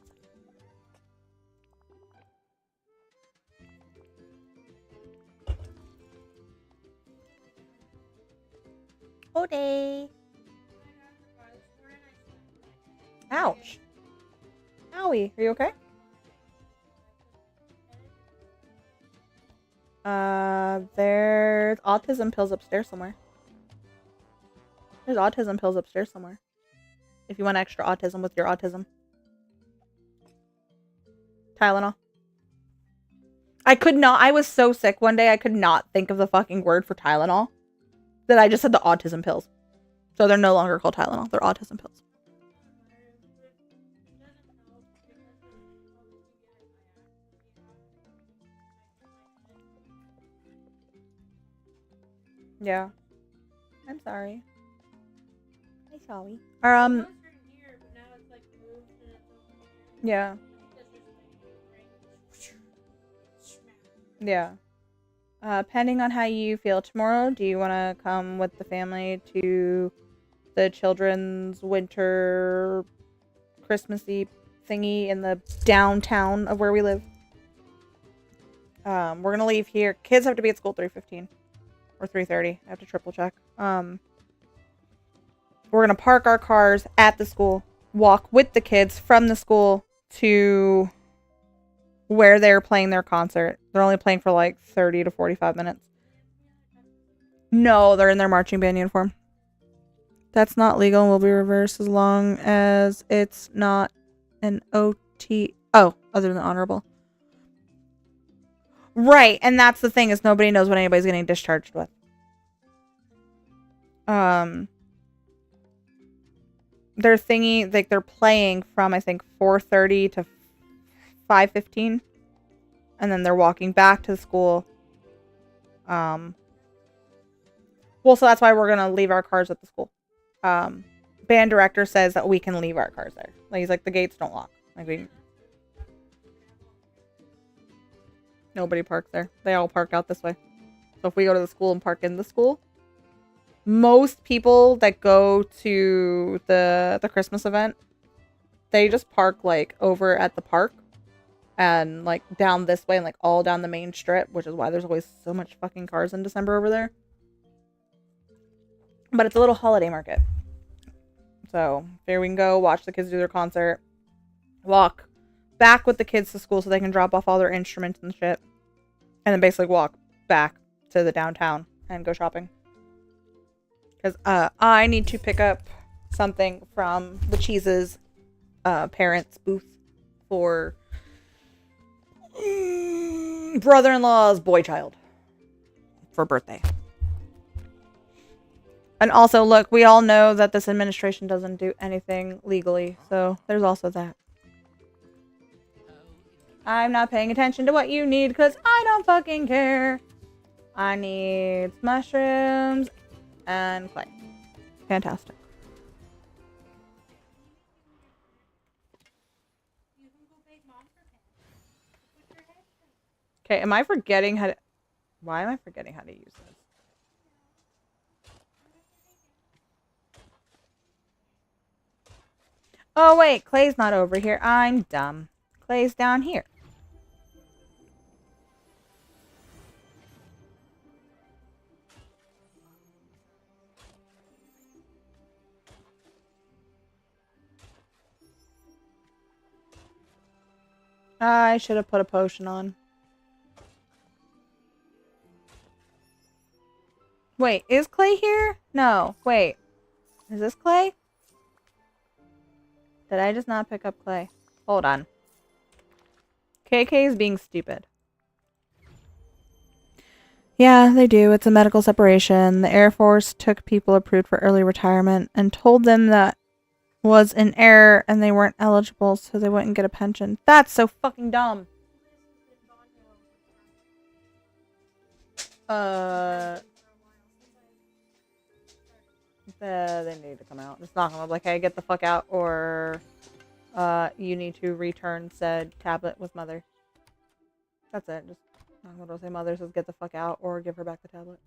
Speaker 2: Howdy. Ouch. Owie. Are you okay? There's autism pills upstairs somewhere. There's autism pills upstairs somewhere. If you want extra autism with your autism. Tylenol. I could not. I was so sick one day I could not think of the fucking word for Tylenol. That I just said the autism pills. So they're no longer called Tylenol. They're autism pills. Yeah. I'm sorry. I'm sorry. Or, yeah. Yeah. Depending on how you feel tomorrow, do you want to come with the family to the children's winter Christmassy thingy in the downtown of where we live? We're going to leave here. Kids have to be at school 3:15 or 3:30. I have to triple check. We're going to park our cars at the school, walk with the kids from the school to where they're playing their concert. They're only playing for like 30 to 45 minutes. No, they're in their marching band uniform. That's not legal and will be reversed as long as it's not an OT. Oh, other than honorable. Right, and that's the thing is nobody knows what anybody's getting discharged with. Their thingy, like they're playing from I think 4:30 to 5:15, and then they're walking back to the school. Well, so that's why we're gonna leave our cars at the school. Band director says that we can leave our cars there. Like he's like the gates don't lock. Like nobody parks there. They all park out this way. So if we go to the school and park in the school, most people that go to the Christmas event, they just park like over at the park and like down this way and like all down the main strip, which is why there's always so much fucking cars in December over there. But it's a little holiday market. So there we can go watch the kids do their concert, walk back with the kids to school so they can drop off all their instruments and shit, and then basically walk back to the downtown and go shopping. Because I need to pick up something from the Cheese's parents' booth for brother-in-law's boy child for birthday. And also, look, we all know that this administration doesn't do anything legally, so there's also that. I'm not paying attention to what you need because I don't fucking care. I need mushrooms and clay. Fantastic. Okay, am I forgetting how to... Why am I forgetting how to use this? Oh, wait. Clay's not over here. I'm dumb. Clay's down here. I should have put a potion on. Wait, is Clay here? No, wait. Is this Clay? Did I just not pick up Clay? Hold on. KK is being stupid. Yeah, they do. It's a medical separation. The Air Force took people approved for early retirement and told them that was an error and they weren't eligible, so they wouldn't get a pension. That's so fucking dumb. They need to come out. It's not gonna be like, hey, get the fuck out, or you need to return said tablet with mother. That's it. Just not gonna say mother says get the fuck out or give her back the tablet.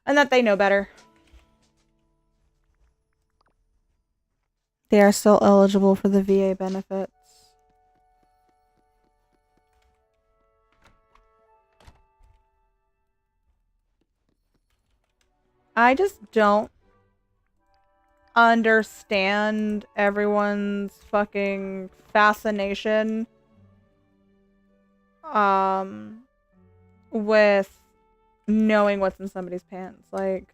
Speaker 2: And that they know better. They are still eligible for the VA benefits. I just don't understand everyone's fucking fascination with knowing what's in somebody's pants. Like,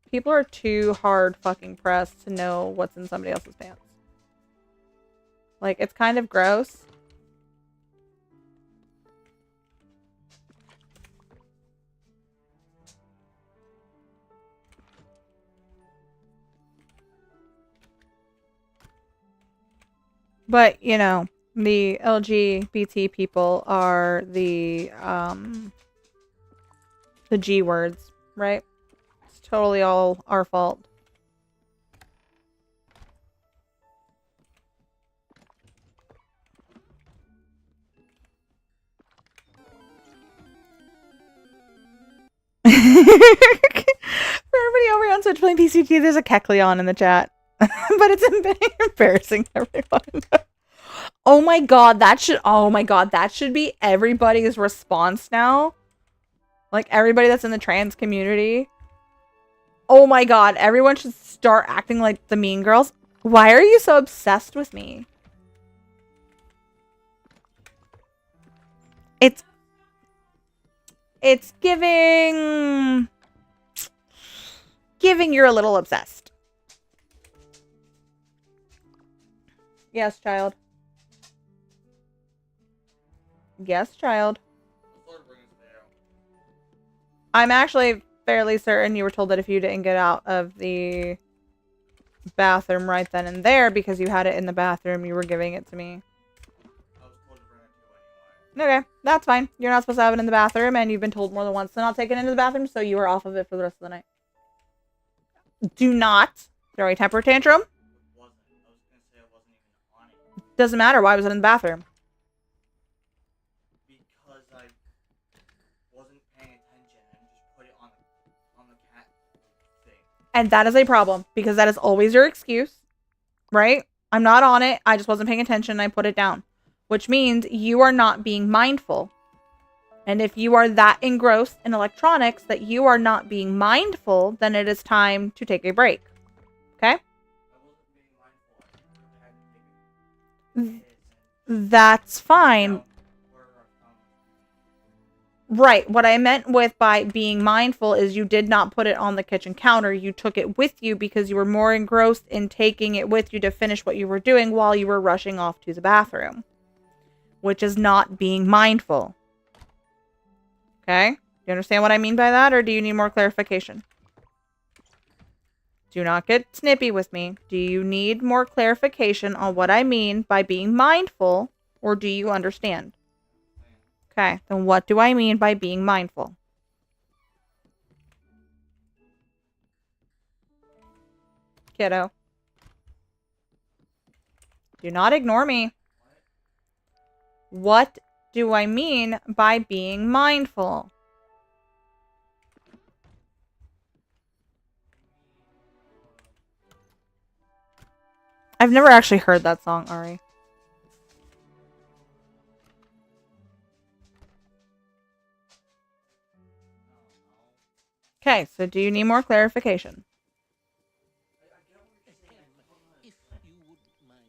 Speaker 2: people are too hard fucking pressed to know what's in somebody else's pants. Like, it's kind of gross. But, you know, the LGBT people are the G words, right? It's totally all our fault. For everybody over on Switch playing PCT, there's a Kecleon in the chat. But it's embarrassing to everyone. Oh my god, that should be everybody's response now. Like, everybody that's in the trans community. Oh my god, everyone should start acting like the mean girls. Why are you so obsessed with me? It's giving you're a little obsessed. Yes, child. Yes, child. I'm actually fairly certain you were told that if you didn't get out of the bathroom right then and there because you had it in the bathroom, you were giving it to me. Okay, that's fine. You're not supposed to have it in the bathroom, and you've been told more than once to not take it into the bathroom, so you are off of it for the rest of the night. Do not throw a temper tantrum. Doesn't matter. Why was it in the bathroom?
Speaker 6: Because I wasn't paying attention and just put it on the cat thing.
Speaker 2: And that is a problem, because that is always your excuse, right? I'm not on it. I just wasn't paying attention and I put it down. Which means you are not being mindful. And if you are that engrossed in electronics that you are not being mindful, then it is time to take a break. Okay? That's fine. Right. What I meant with by being mindful is you did not put it on the kitchen counter. You took it with you because you were more engrossed in taking it with you to finish what you were doing while you were rushing off to the bathroom. Which is not being mindful. Okay? You understand what I mean by that, or do you need more clarification? Do not get snippy with me. Do you need more clarification on what I mean by being mindful, or do you understand? Okay, then what do I mean by being mindful? Kiddo. Do not ignore me. What do I mean by being mindful? I've never actually heard that song, Ari. Okay, so do you need more clarification?
Speaker 4: If you wouldn't mind.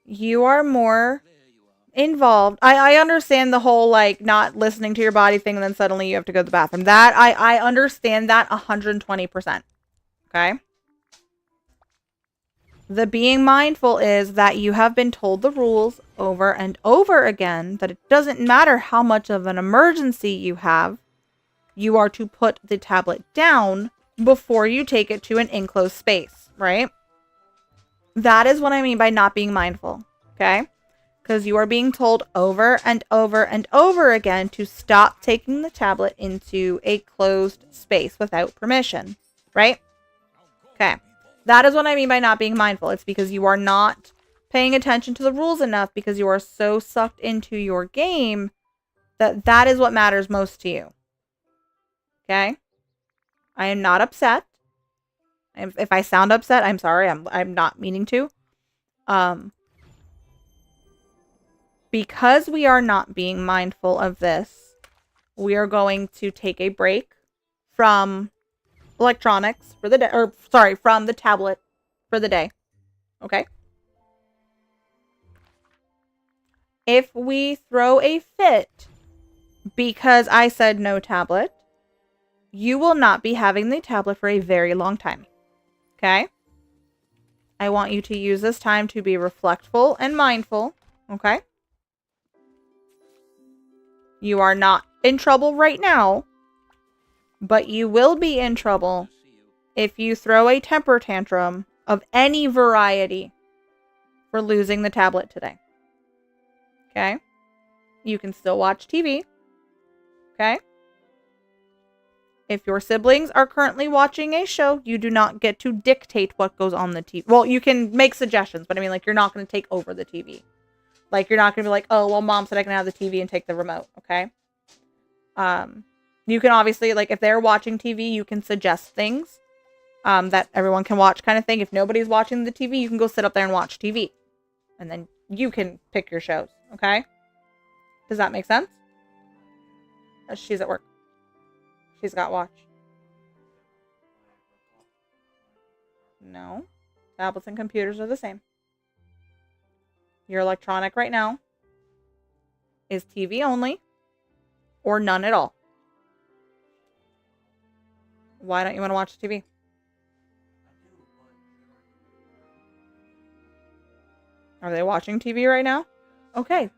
Speaker 2: You are more
Speaker 4: There you are.
Speaker 2: involved. I understand the whole, like, not listening to your body thing and then suddenly you have to go to the bathroom. That, I understand that 120%. Okay? The being mindful is that you have been told the rules over and over again, that it doesn't matter how much of an emergency you have, you are to put the tablet down before you take it to an enclosed space, right? That is what I mean by not being mindful, okay? Because you are being told over and over and over again to stop taking the tablet into a closed space without permission, right? Okay. That is what I mean by not being mindful. It's because you are not paying attention to the rules enough, because you are so sucked into your game that that is what matters most to you. Okay? I am not upset. If I sound upset, I'm sorry. I'm not meaning to. Because we are not being mindful of this, we are going to take a break from electronics for the day, or sorry, from the tablet for the day. Okay? If we throw a fit because I said no tablet, you will not be having the tablet for a very long time. Okay? I want you to use this time to be reflectful and mindful. Okay? You are not in trouble right now, but you will be in trouble if you throw a temper tantrum of any variety for losing the tablet today. Okay? You can still watch TV. Okay? If your siblings are currently watching a show, you do not get to dictate what goes on the TV. Well, you can make suggestions, but I mean, like, you're not going to take over the TV. Like, you're not going to be like, oh, well, mom said I can have the TV and take the remote. Okay? You can obviously, like, if they're watching TV, you can suggest things that everyone can watch, kind of thing. If nobody's watching the TV, you can go sit up there and watch TV. And then you can pick your shows. Okay? Does that make sense? She's at work. She's got watch. No. Tablets and computers are the same. Your electronic right now is TV only or none at all. Why don't you want to watch TV? Are they watching TV right now? Okay.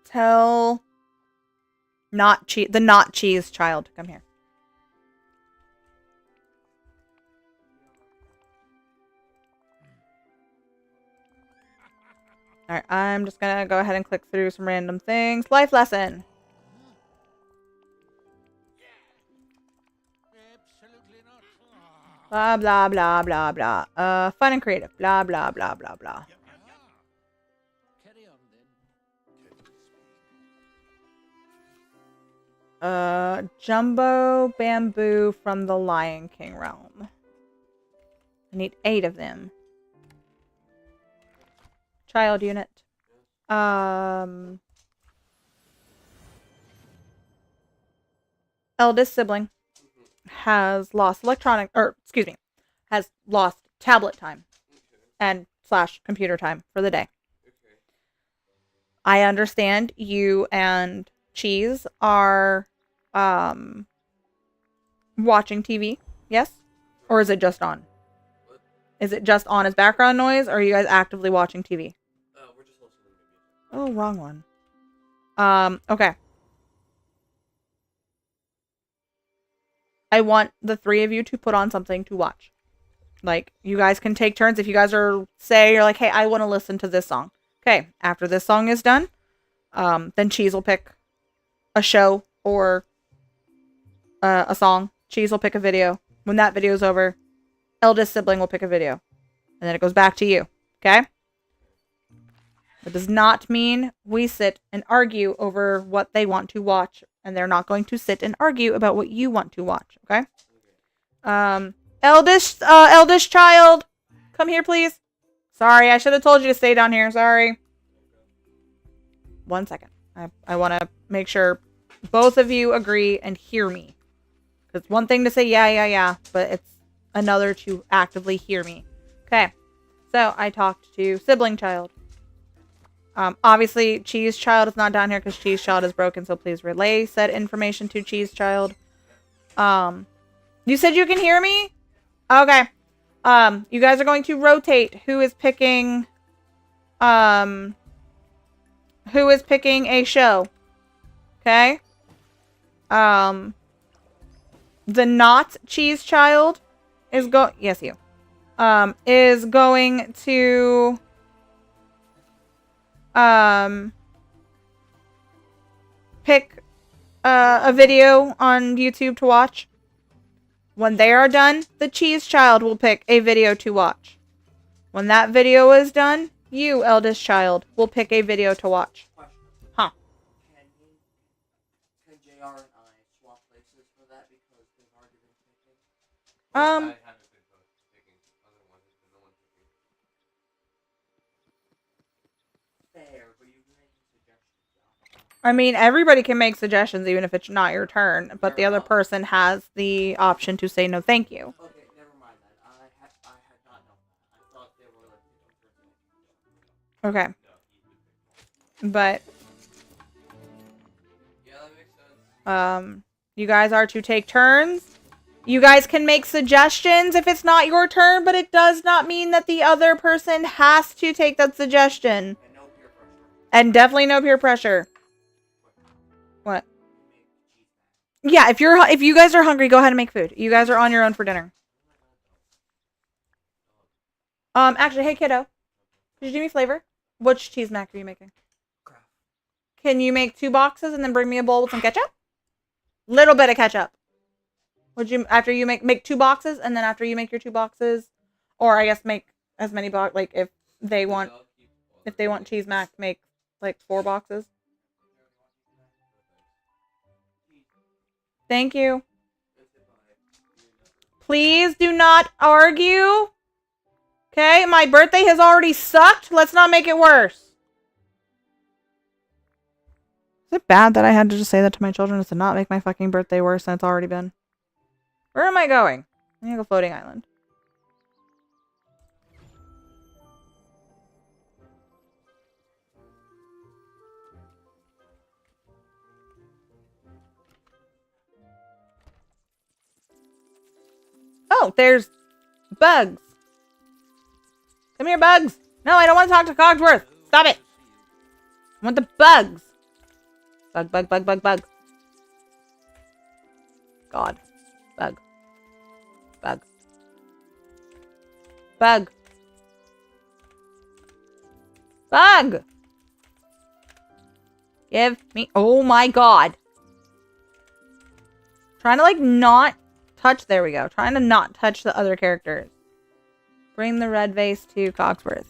Speaker 2: Tell the not cheese child to come here. Alright, I'm just gonna go ahead and click through some random things. Life lesson.
Speaker 4: Absolutely not.
Speaker 2: Blah, blah, blah, blah, blah. Fun and creative. Blah, blah, blah, blah, blah.
Speaker 4: Carry on then.
Speaker 2: Jumbo bamboo from the Lion King realm. I need 8 of them. Child unit. Eldest sibling has lost has lost tablet time and / computer time for the day. I understand you and Cheese are watching TV. Yes? Or is it just on?
Speaker 7: What?
Speaker 2: Is it just on as background noise, or are you guys actively watching TV?
Speaker 7: We're just listening to music.
Speaker 2: Oh, wrong one. Okay. I want the three of you to put on something to watch. Like, you guys can take turns. If you guys you're like, hey, I want to listen to this song. Okay, after this song is done, then Cheese will pick a show or a song. Cheese will pick a video. When that video is over, eldest sibling will pick a video. And then it goes back to you. Okay? It does not mean we sit and argue over what they want to watch. And they're not going to sit and argue about what you want to watch. Okay? Eldest child, come here, please. Sorry, I should have told you to stay down here. Sorry. 1 second. I want to make sure both of you agree and hear me. It's one thing to say yeah, but it's another to actively hear me. Okay. So I talked to sibling child. Obviously, Cheese Child is not down here because Cheese Child is broken, so please relay said information to Cheese Child. You said you can hear me? Okay. You guys are going to rotate who is picking a show. Okay? The not Cheese Child is yes, you. Is going to pick a video on YouTube to watch. When they are done, the Cheese Child will pick a video to watch. When that video is done, you, eldest child, will pick a video to watch.
Speaker 6: Question.
Speaker 2: Huh.
Speaker 6: Can JR and I swap places for that because they've already been picking?
Speaker 7: I haven't been picking other ones because no one's picking.
Speaker 6: Fair, but you can make suggestions.
Speaker 2: I mean, everybody can make suggestions even if it's not your turn, but the other person has the option to say no thank you.
Speaker 6: Okay, never mind that. I had not known that. I thought they were like
Speaker 2: Okay. But
Speaker 7: Yeah, that makes sense.
Speaker 2: you guys are to take turns. You guys can make suggestions if it's not your turn, but it does not mean that the other person has to take that suggestion.
Speaker 6: And no peer pressure.
Speaker 2: And definitely no peer pressure. What? Yeah, if you guys are hungry, go ahead and make food. You guys are on your own for dinner. Actually, hey kiddo, could you do me a favor? Which cheese mac are you making?
Speaker 6: Crap.
Speaker 2: Can you make 2 boxes and then bring me a bowl with some ketchup? Little bit of ketchup. Would you after you make 2 boxes and then after you make your 2 boxes, or I guess make as many boxes. Like if they want cheese mac, make like 4 boxes. Thank you. Please do not argue. Okay, my birthday has already sucked. Let's not make it worse. Is it bad that I had to just say that to my children is to not make my fucking birthday worse than it's already been? Where am I going? I'm gonna go floating island. Oh, there's Bugs. Come here, Bugs. No, I don't want to talk to Cogsworth. Stop it. I want the Bugs. Bug, bug, bug, bug, bug. God. Bug. Bug. Bug. Bug. Give me. Oh my God. Trying to like not touch. There we go. Trying to not touch the other characters. Bring the red vase to Cogsworth.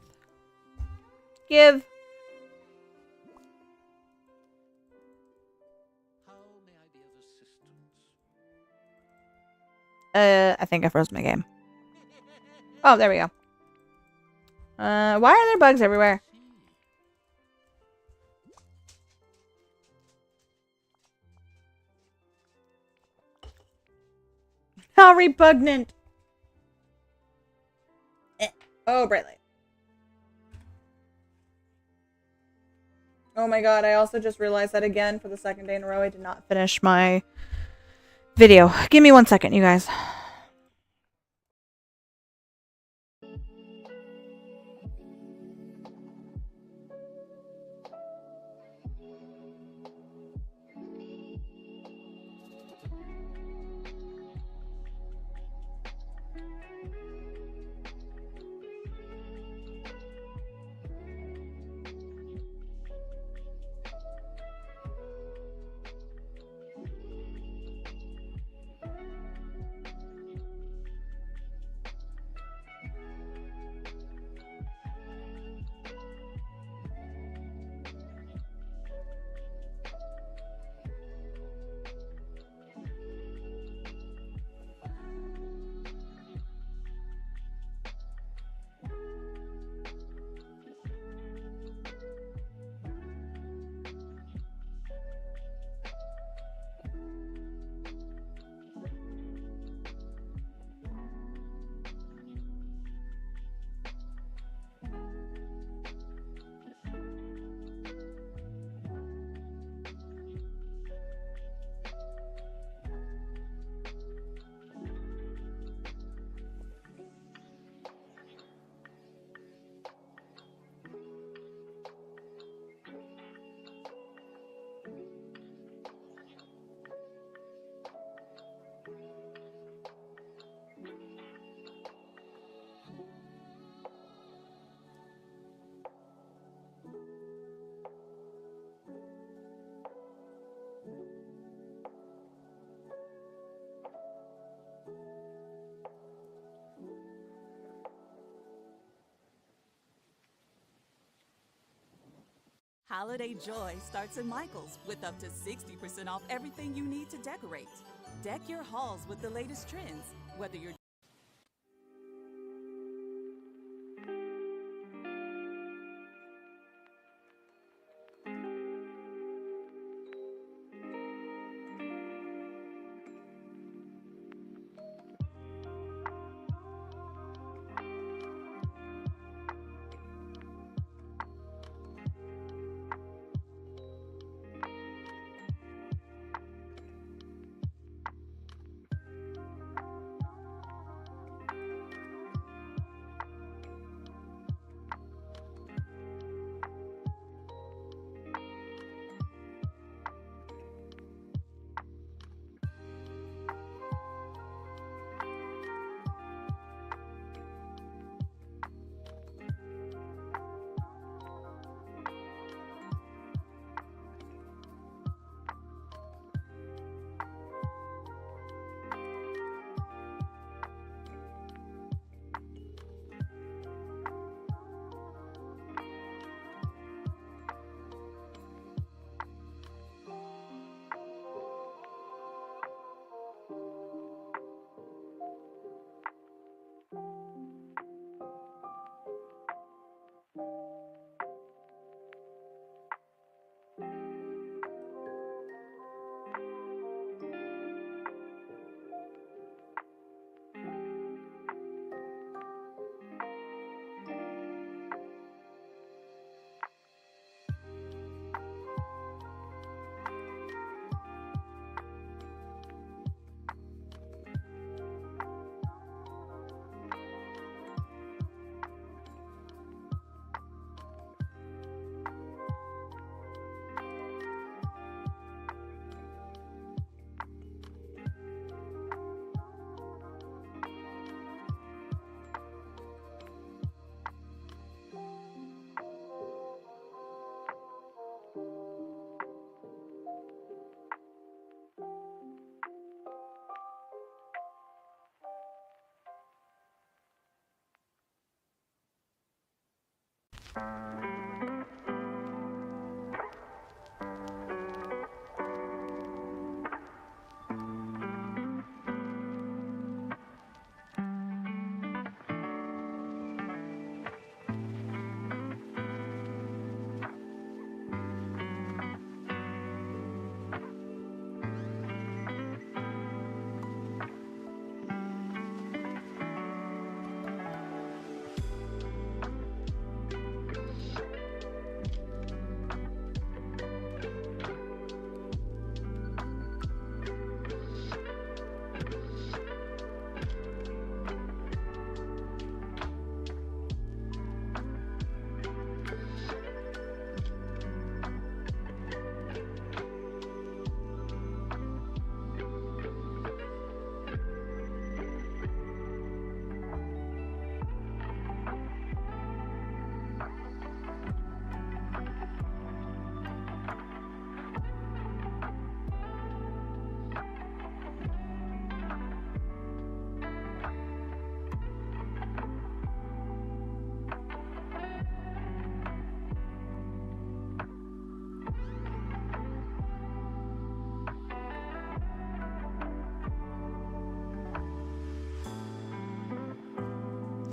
Speaker 2: Give.
Speaker 4: How may I be of assistance?
Speaker 2: I think I froze my game. Oh, there we go. Why are there bugs everywhere? How repugnant. Oh, bright light. Oh my God, I also just realized that again for the 2nd day in a row I did not finish my video. Give me 1 second, you guys.
Speaker 8: Holiday joy starts in Michael's with up to 60% off everything you need to decorate. Deck your halls with the latest trends, whether you're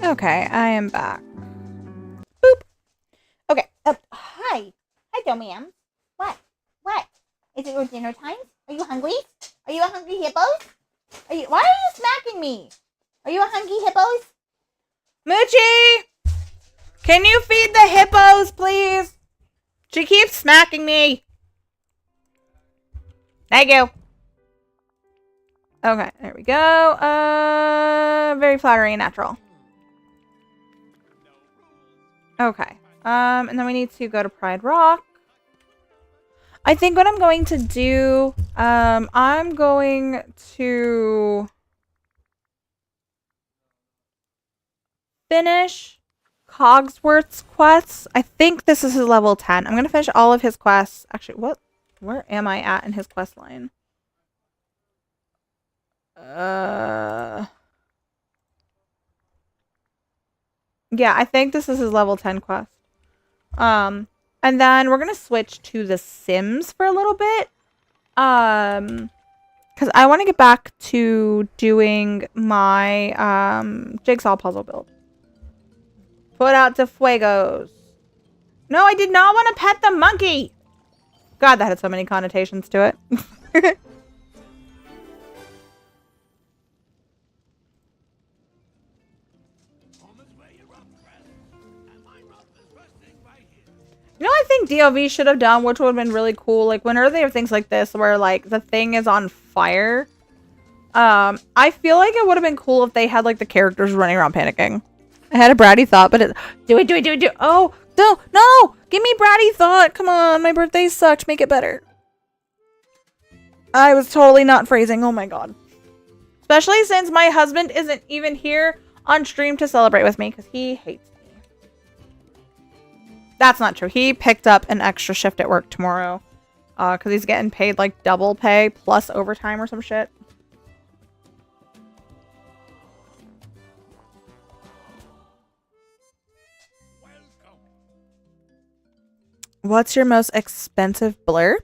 Speaker 2: Okay, I am back. Boop. Okay. Hi. Hi, Domiam. What? What? Is it your dinner time? Are you hungry? Are you a hungry hippos? Why are you smacking me? Are you a hungry hippos? Moochie! Can you feed the hippos, please? She keeps smacking me. Thank you. Okay, there we go. Very flattering and natural. Okay. And then we need to go to Pride Rock. I think what I'm going to do, I'm going to finish Cogsworth's quests. I think this is his level 10. I'm going to finish all of his quests. Actually, where am I at in his quest line? Yeah, I think this is his level 10 quest. And then we're going to switch to The Sims for a little bit. Because I want to get back to doing my jigsaw puzzle build. Put out to fuegos. No, I did not want to pet the monkey. God, that had so many connotations to it. You know what I think DOV should have done, which would have been really cool? Like, whenever they have things like this where, like, the thing is on fire, I feel like it would have been cool if they had, like, the characters running around panicking. I had a bratty thought, but it... Do it. Oh, no! Give me bratty thought! Come on, my birthday sucked. Make it better. I was totally not phrasing. Oh, my God. Especially since my husband isn't even here on stream to celebrate with me, because he hates me. That's not true. He picked up an extra shift at work tomorrow. Because he's getting paid, like, double pay plus overtime or some shit. What's your most expensive blurb?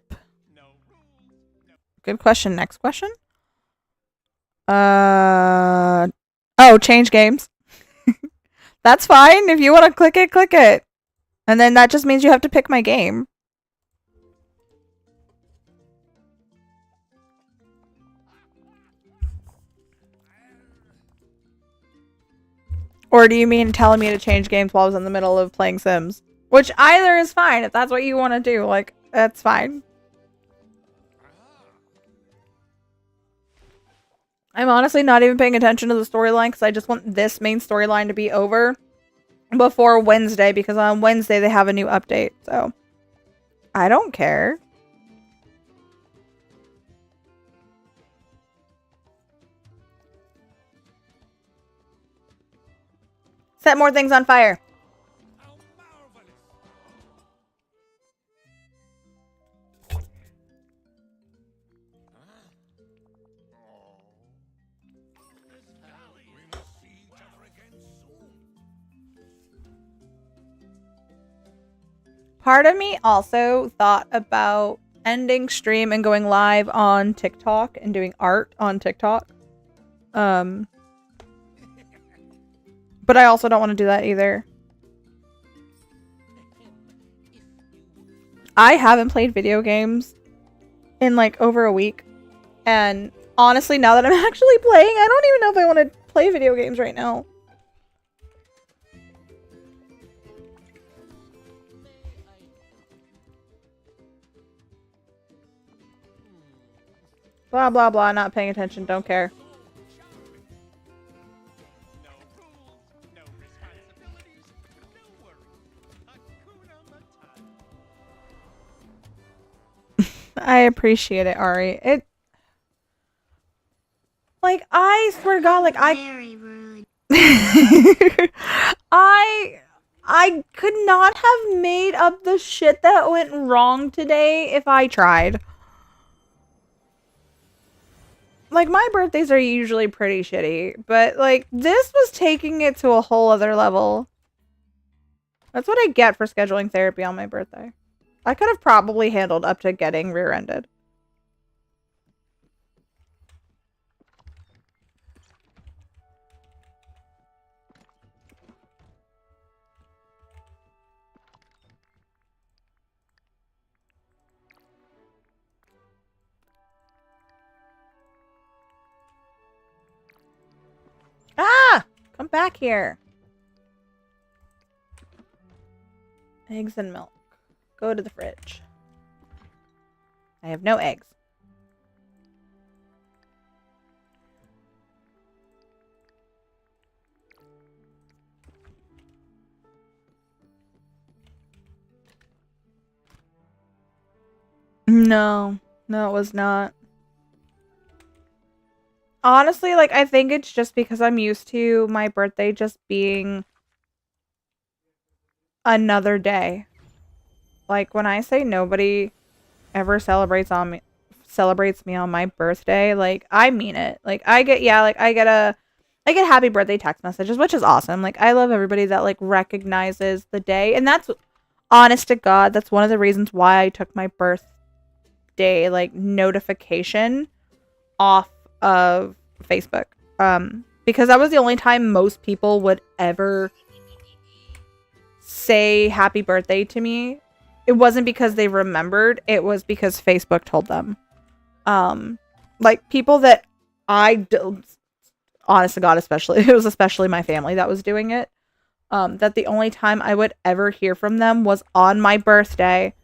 Speaker 2: Good question. Next question. Oh, change games. That's fine. If you want to click it, click it. And then that just means you have to pick my game. Or do you mean telling me to change games while I was in the middle of playing Sims? Which either is fine. If that's what you want to do, like, that's fine. I'm honestly not even paying attention to the storyline because I just want this main storyline to be over before Wednesday, because on Wednesday they have a new update, so I don't care. Set more things on fire. Part of me also thought about ending stream and going live on TikTok and doing art on TikTok. But I also don't want to do that either. I haven't played video games in like over a week. And honestly, now that I'm actually playing, I don't even know if I want to play video games right now. Blah, blah, blah. Not paying attention. Don't care. I appreciate it, Ari. It... Like, I swear to God, like,
Speaker 9: Very rude.
Speaker 2: I could not have made up the shit that went wrong today if I tried. Like, my birthdays are usually pretty shitty, but, like, this was taking it to a whole other level. That's what I get for scheduling therapy on my birthday. I could have probably handled up to getting rear-ended. Ah! Come back here. Eggs and milk. Go to the fridge. I have no eggs. No. No, it was not. Honestly, like, I think it's just because I'm used to my birthday just being another day. Like, when I say nobody ever celebrates me on my birthday, like, I mean it. Like, I get happy birthday text messages, which is awesome. Like, I love everybody that, like, recognizes the day. And that's honest to God, that's one of the reasons why I took my birthday like notification off of Facebook. Because that was the only time most people would ever say happy birthday to me. It wasn't because they remembered, it was because Facebook told them. Like people that honest to God, especially, it was especially my family that was doing it. That the only time I would ever hear from them was on my birthday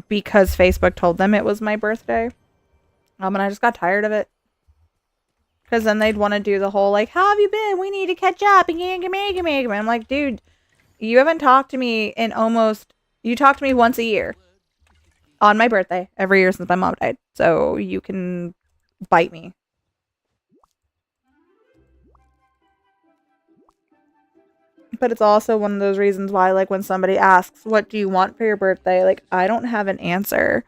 Speaker 2: because Facebook told them it was my birthday. And I just got tired of it. Because then they'd want to do the whole, like, how have you been? We need to catch up. And I'm like, dude, you haven't talked to me in almost... You talk to me once a year. On my birthday. Every year since my mom died. So you can bite me. But it's also one of those reasons why, like, when somebody asks, what do you want for your birthday? Like, I don't have an answer.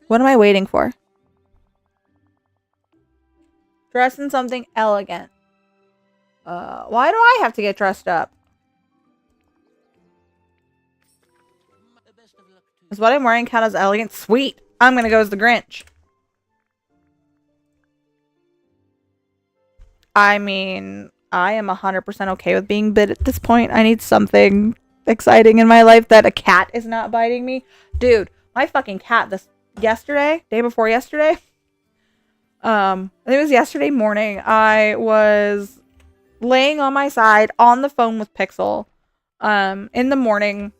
Speaker 2: What am I waiting for? Dress in something elegant. Why do I have to get dressed up? Is what I'm wearing count as elegant? Sweet! I'm gonna go as the Grinch. I mean, I am 100% okay with being bit at this point. I need something exciting in my life that a cat is not biting me. Dude, my fucking cat day before yesterday, I think it was yesterday morning, I was laying on my side on the phone with Pixel, in the morning,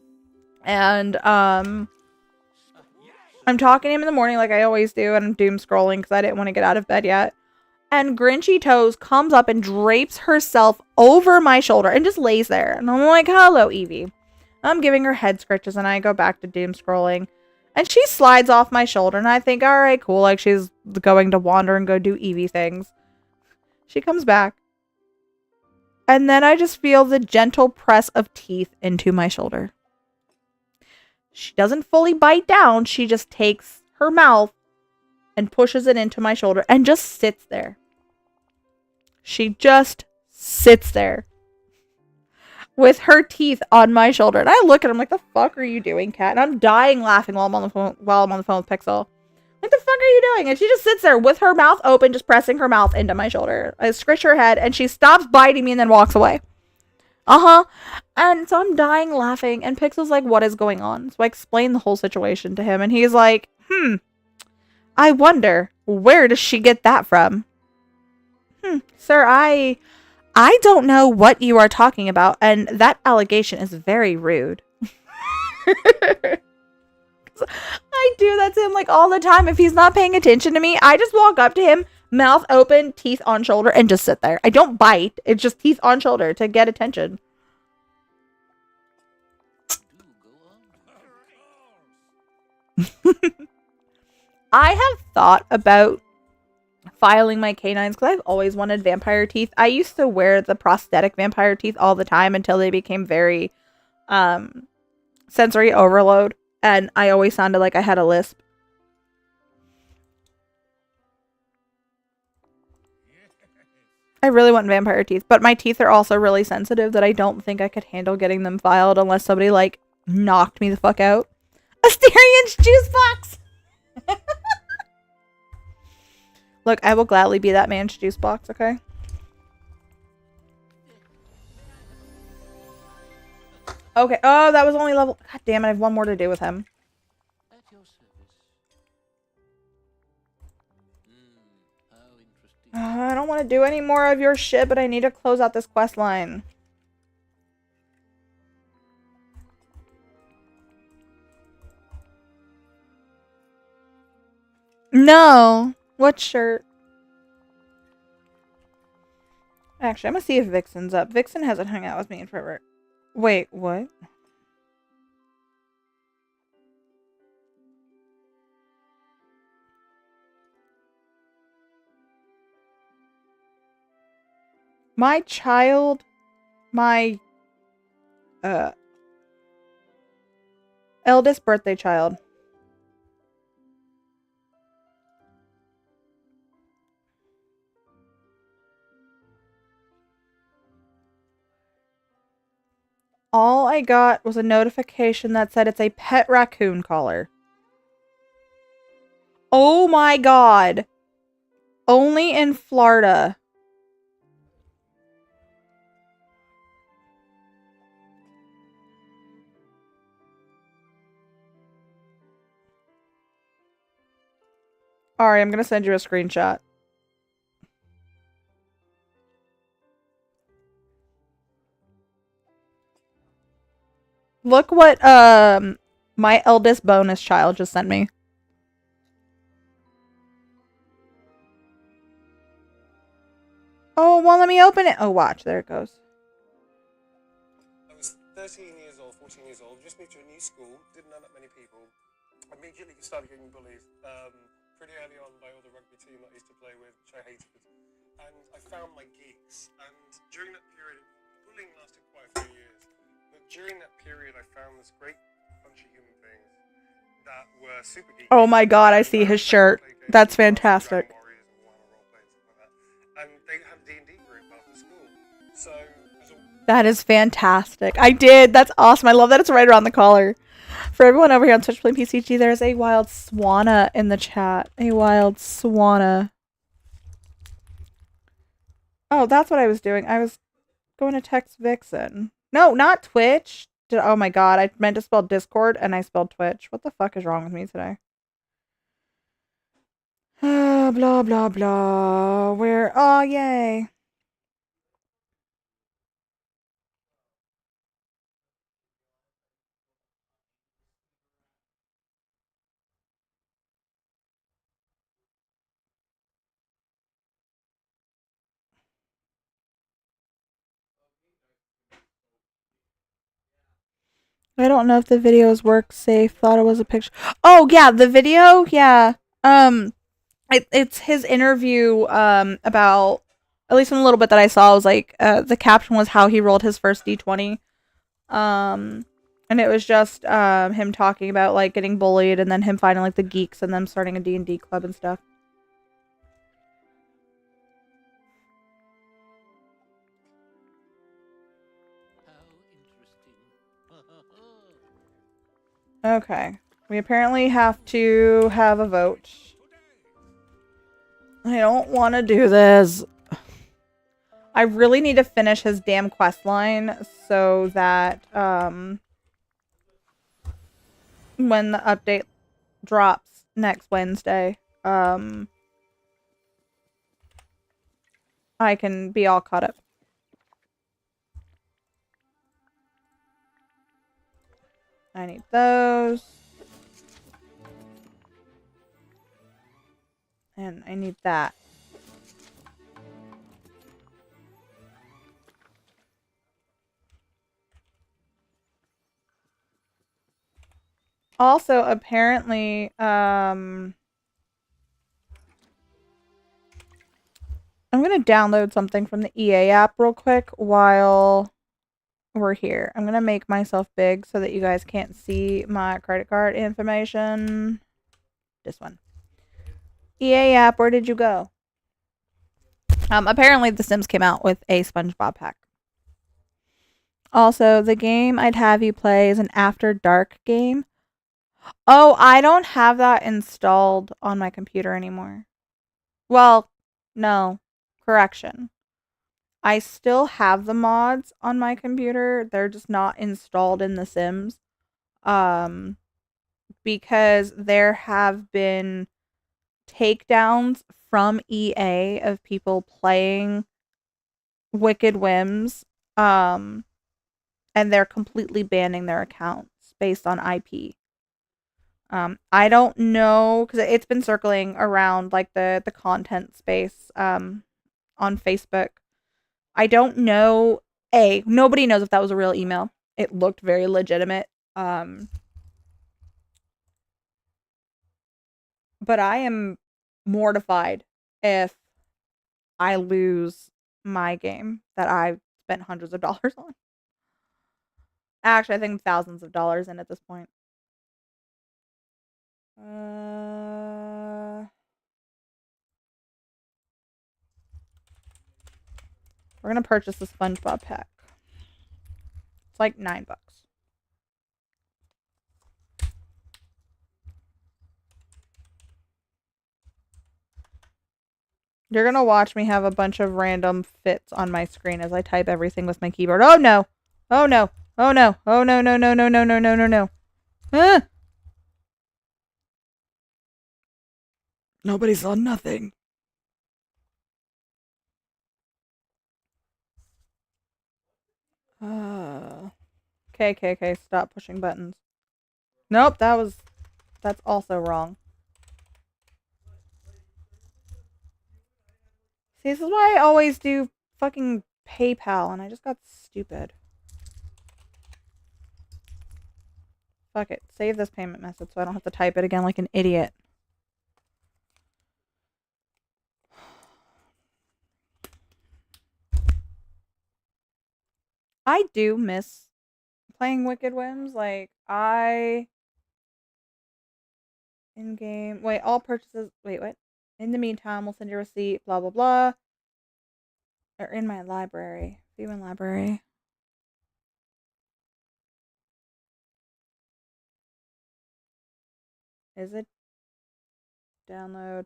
Speaker 2: and, I'm talking to him in the morning like I always do, and I'm doom scrolling because I didn't want to get out of bed yet. And Grinchy Toes comes up and drapes herself over my shoulder and just lays there. And I'm like, hello, Evie. I'm giving her head scratches and I go back to doom scrolling. And she slides off my shoulder and I think, all right, cool. Like she's going to wander and go do Evie things. She comes back. And then I just feel the gentle press of teeth into my shoulder. She doesn't fully bite down. She just takes her mouth and pushes it into my shoulder and just sits there. She just sits there with her teeth on my shoulder. And I look at him like, the fuck are you doing, cat? And I'm dying laughing while I'm on the phone with Pixel. What the fuck are you doing? And she just sits there with her mouth open, just pressing her mouth into my shoulder. I scratch her head and she stops biting me and then walks away. And so I'm dying laughing and Pixel's like, what is going on? So I explain the whole situation to him and he's like, I wonder, where does she get that from? Sir, I don't know what you are talking about, and that allegation is very rude. I do that to him like all the time. If he's not paying attention to me, I just walk up to him, mouth open, teeth on shoulder, and just sit there. I don't bite. It's just teeth on shoulder to get attention. I have thought about filing my canines because I've always wanted vampire teeth. I used to wear the prosthetic vampire teeth all the time until they became very sensory overload and I always sounded like I had a lisp. I really want vampire teeth, but my teeth are also really sensitive that I don't think I could handle getting them filed unless somebody like knocked me the fuck out. Asterian's juice box! Look, I will gladly be that man's juice box, okay? Okay. Oh, that was only level... God damn it, I have one more to do with him.
Speaker 4: At your service. How interesting.
Speaker 2: I don't want to do any more of your shit, but I need to close out this quest line. No. What shirt? Actually, I'm gonna see if Vixen's up. Vixen hasn't hung out with me in forever. Wait, what? My child, my eldest birthday child. All I got was a notification that said it's a pet raccoon collar. Oh my god. Only in Florida. Alright, I'm gonna send you a screenshot. Look what my eldest bonus child just sent me. Oh, well, let me open it. Oh, watch. There it goes.
Speaker 9: I was 13 years old, 14 years old, just moved to a new school, didn't know that many people. Immediately started getting bullied pretty early on by all the rugby team that I used to play with, which I hated. And I found my geeks. And during that period, bullying lasted quite a few years. But during that period, I found this great bunch of human beings that were super geeks.
Speaker 2: Oh my god, I see his shirt. That's fantastic.
Speaker 9: And they had a D&D group after school. So
Speaker 2: that is fantastic. I did. That's awesome. I love that it's right around the collar. For everyone over here on Twitch playing PCG, there's a wild swanna in the chat. A wild swanna. Oh, that's what I was doing. I was going to text Vixen. No, not Twitch. Oh my god, I meant to spell Discord and I spelled Twitch. What the fuck is wrong with me today? Blah, blah, blah. Where? Oh, yay. I don't know if the videos work safe. Thought it was a picture. Oh, yeah, the video? Yeah. It's his interview, about, at least in a little bit that I saw, was like, the caption was how he rolled his first D20. And it was just, him talking about, like, getting bullied and then him finding, like, the geeks and them starting a D&D club and stuff. Okay. We apparently have to have a vote. I don't want to do this. I really need to finish his damn quest line so that, when the update drops next Wednesday, I can be all caught up. I need those. And I need that. Also, apparently, I'm gonna download something from the EA app real quick while we're here. I'm gonna make myself big so that you guys can't see my credit card information. This one. EA app, where did you go? Apparently The Sims came out with a SpongeBob pack. Also, the game I'd have you play is an After Dark game. Oh, I don't have that installed on my computer anymore. Well, no. Correction. I still have the mods on my computer. They're just not installed in The Sims. Because there have been takedowns from EA of people playing Wicked Whims. And they're completely banning their accounts based on IP. I don't know, because it's been circling around like the content space on Facebook. I don't know. Nobody knows if that was a real email. It looked very legitimate. But I am mortified if I lose my game that I spent hundreds of dollars on. Actually, I think thousands of dollars in at this point. We're gonna purchase the SpongeBob pack. It's like $9. You're gonna watch me have a bunch of random fits on my screen as I type everything with my keyboard. Oh no! Oh no! Oh no! Oh no no no no no no no no no! Ah! Nobody saw nothing. Okay, stop pushing buttons. Nope, that's also wrong. See, this is why I always do fucking PayPal, and I just got stupid. Fuck it. Save this payment method so I don't have to type it again like an idiot. I do miss playing Wicked Whims. Like, in-game... Wait, all purchases... Wait, what? In the meantime, we'll send you a receipt, blah, blah, blah. Or in my library. View in library. Is it? Download.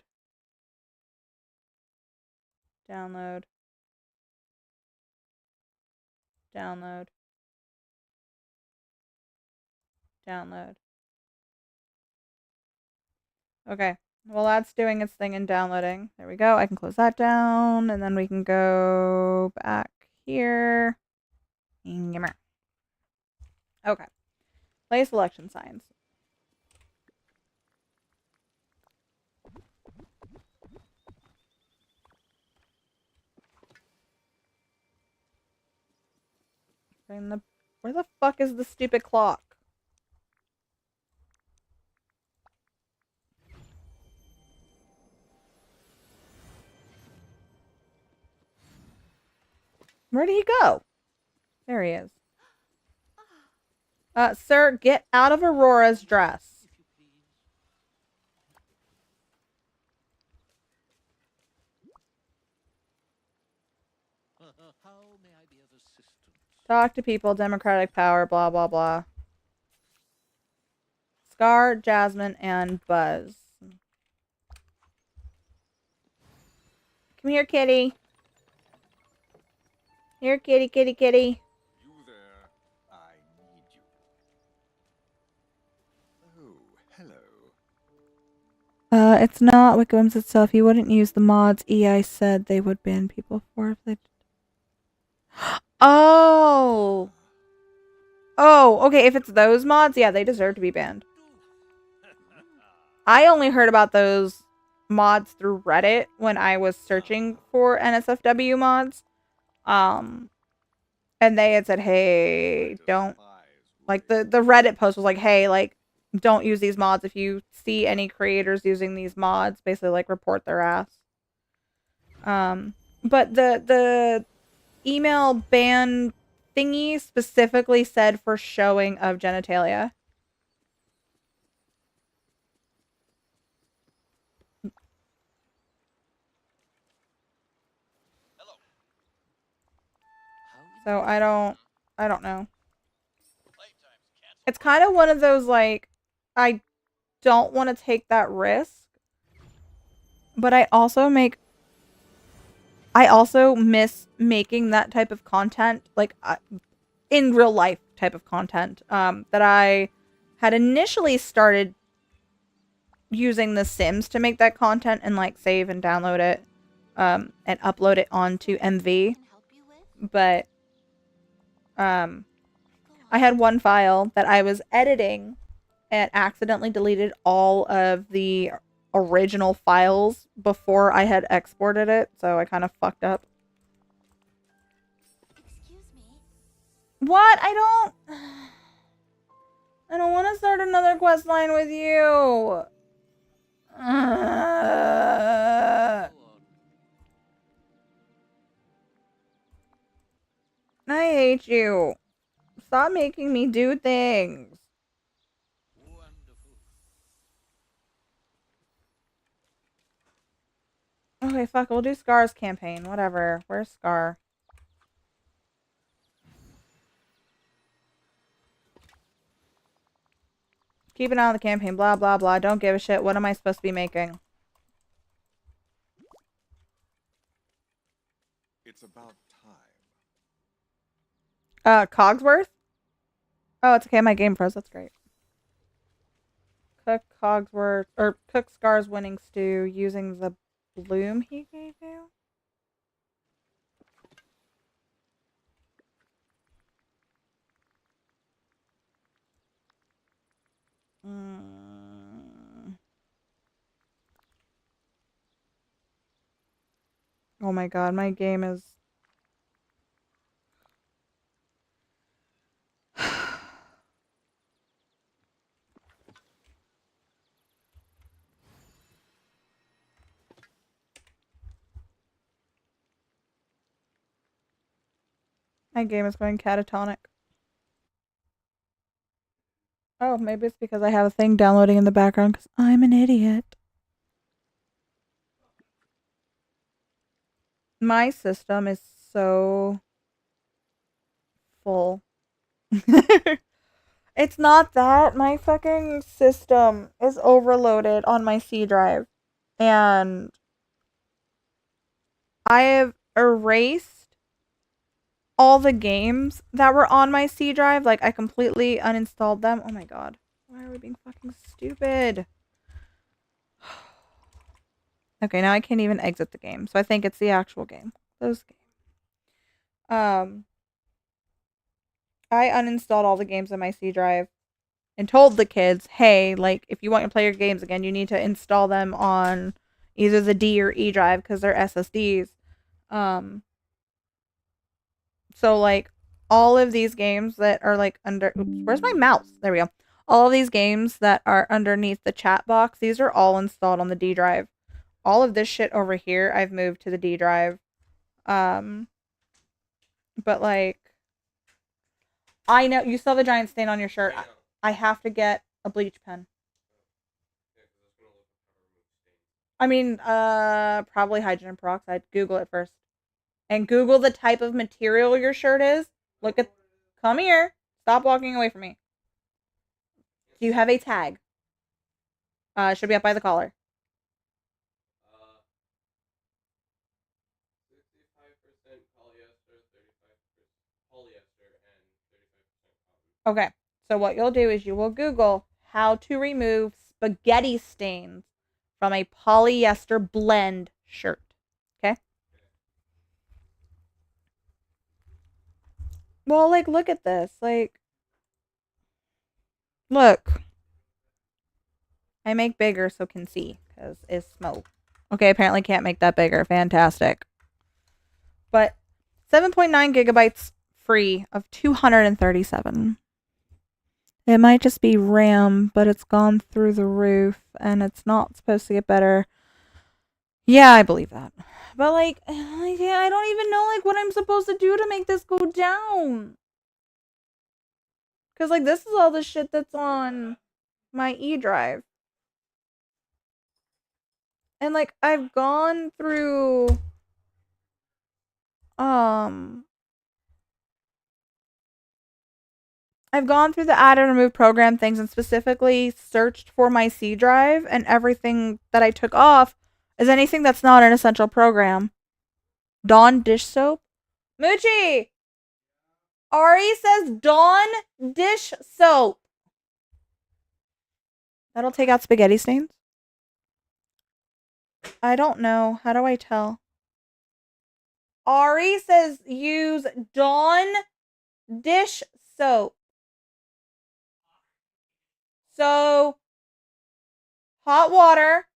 Speaker 2: Download. Download. Download. Okay. Well, that's doing its thing and downloading. There we go. I can close that down, and then we can go back here. Okay. Play selection signs. Where the fuck is the stupid clock? Where did he go? There he is. Sir, get out of Aurora's dress.
Speaker 4: How may I be of assistance?
Speaker 2: Talk to people, democratic power, blah, blah, blah. Scar, Jasmine, and Buzz. Come here, kitty. Here, kitty, kitty, kitty.
Speaker 10: You there. I need you. Oh, hello.
Speaker 2: It's not Wicked Whims itself. You wouldn't use the mods EI said they would ban people for if they... Oh! Oh, okay, if it's those mods, yeah, they deserve to be banned. I only heard about those mods through Reddit when I was searching for NSFW mods. And they had said, hey, don't... Like, the Reddit post was like, hey, like, don't use these mods. If you see any creators using these mods, basically, like, report their ass. But the email ban thingy specifically said for showing of genitalia. So I don't know. It's kind of one of those, like, I don't want to take that risk, but I also miss making that type of content, like, in real life type of content, that I had initially started using The Sims to make that content and, like, save and download it, and upload it onto MV. But, I had one file that I was editing and accidentally deleted all of the original files before I had exported it, so I kind of fucked up.
Speaker 11: Excuse me.
Speaker 2: What? I don't want to start another quest line with you. I hate you. Stop making me do things. Okay, fuck, we'll do Scar's campaign. Whatever. Where's Scar? Keep an eye on the campaign. Blah, blah, blah. Don't give a shit. What am I supposed to be making?
Speaker 10: It's about time.
Speaker 2: Cogsworth? Oh, it's okay. My game froze. That's great. Cook Cogsworth, or cook Scar's winning stew using the bloom he gave you? Oh my god, my game is... My game is going catatonic. Oh, maybe it's because I have a thing downloading in the background because I'm an idiot. My system is so full. It's not that. My fucking system is overloaded on my C drive. And I have erased all the games that were on my C drive. Like, I completely uninstalled them. Oh my god. Why are we being fucking stupid? Okay, now I can't even exit the game. So I think it's the actual game. Those games. I uninstalled all the games on my C drive and told the kids, hey, like, if you want to play your games again, you need to install them on either the D or E drive because they're SSDs. So, like, all of these games that are, like, under... Oops, where's my mouse? There we go. All of these games that are underneath the chat box, these are all installed on the D drive. All of this shit over here, I've moved to the D drive. But, like... I know... You saw the giant stain on your shirt. I have to get a bleach pen. I mean, probably hydrogen peroxide. Google it first. And Google the type of material your shirt is. Look at... Come here. Stop walking away from me. Do you have a tag? It should be up by the collar.
Speaker 7: 65% polyester, 35% polyester, and 35% cotton.
Speaker 2: Okay. So what you'll do is you will Google how to remove spaghetti stains from a polyester blend shirt. Okay? Well, like, look at this. Like, look. I make bigger so can see, because it's smoke. Okay, apparently can't make that bigger. Fantastic. But 7.9 gigabytes free of 237. It might just be RAM, but it's gone through the roof, and it's not supposed to get better. Yeah, I believe that. But, like, yeah, I don't even know, like, what I'm supposed to do to make this go down. Because, like, this is all the shit that's on my E drive. And, like, I've gone through, the add and remove program things and specifically searched for my C drive, and everything that I took off is anything that's not an essential program. Dawn dish soap? Moochie! Ari says Dawn dish soap. That'll take out spaghetti stains? I don't know. How do I tell? Ari says use Dawn dish soap. So, hot water,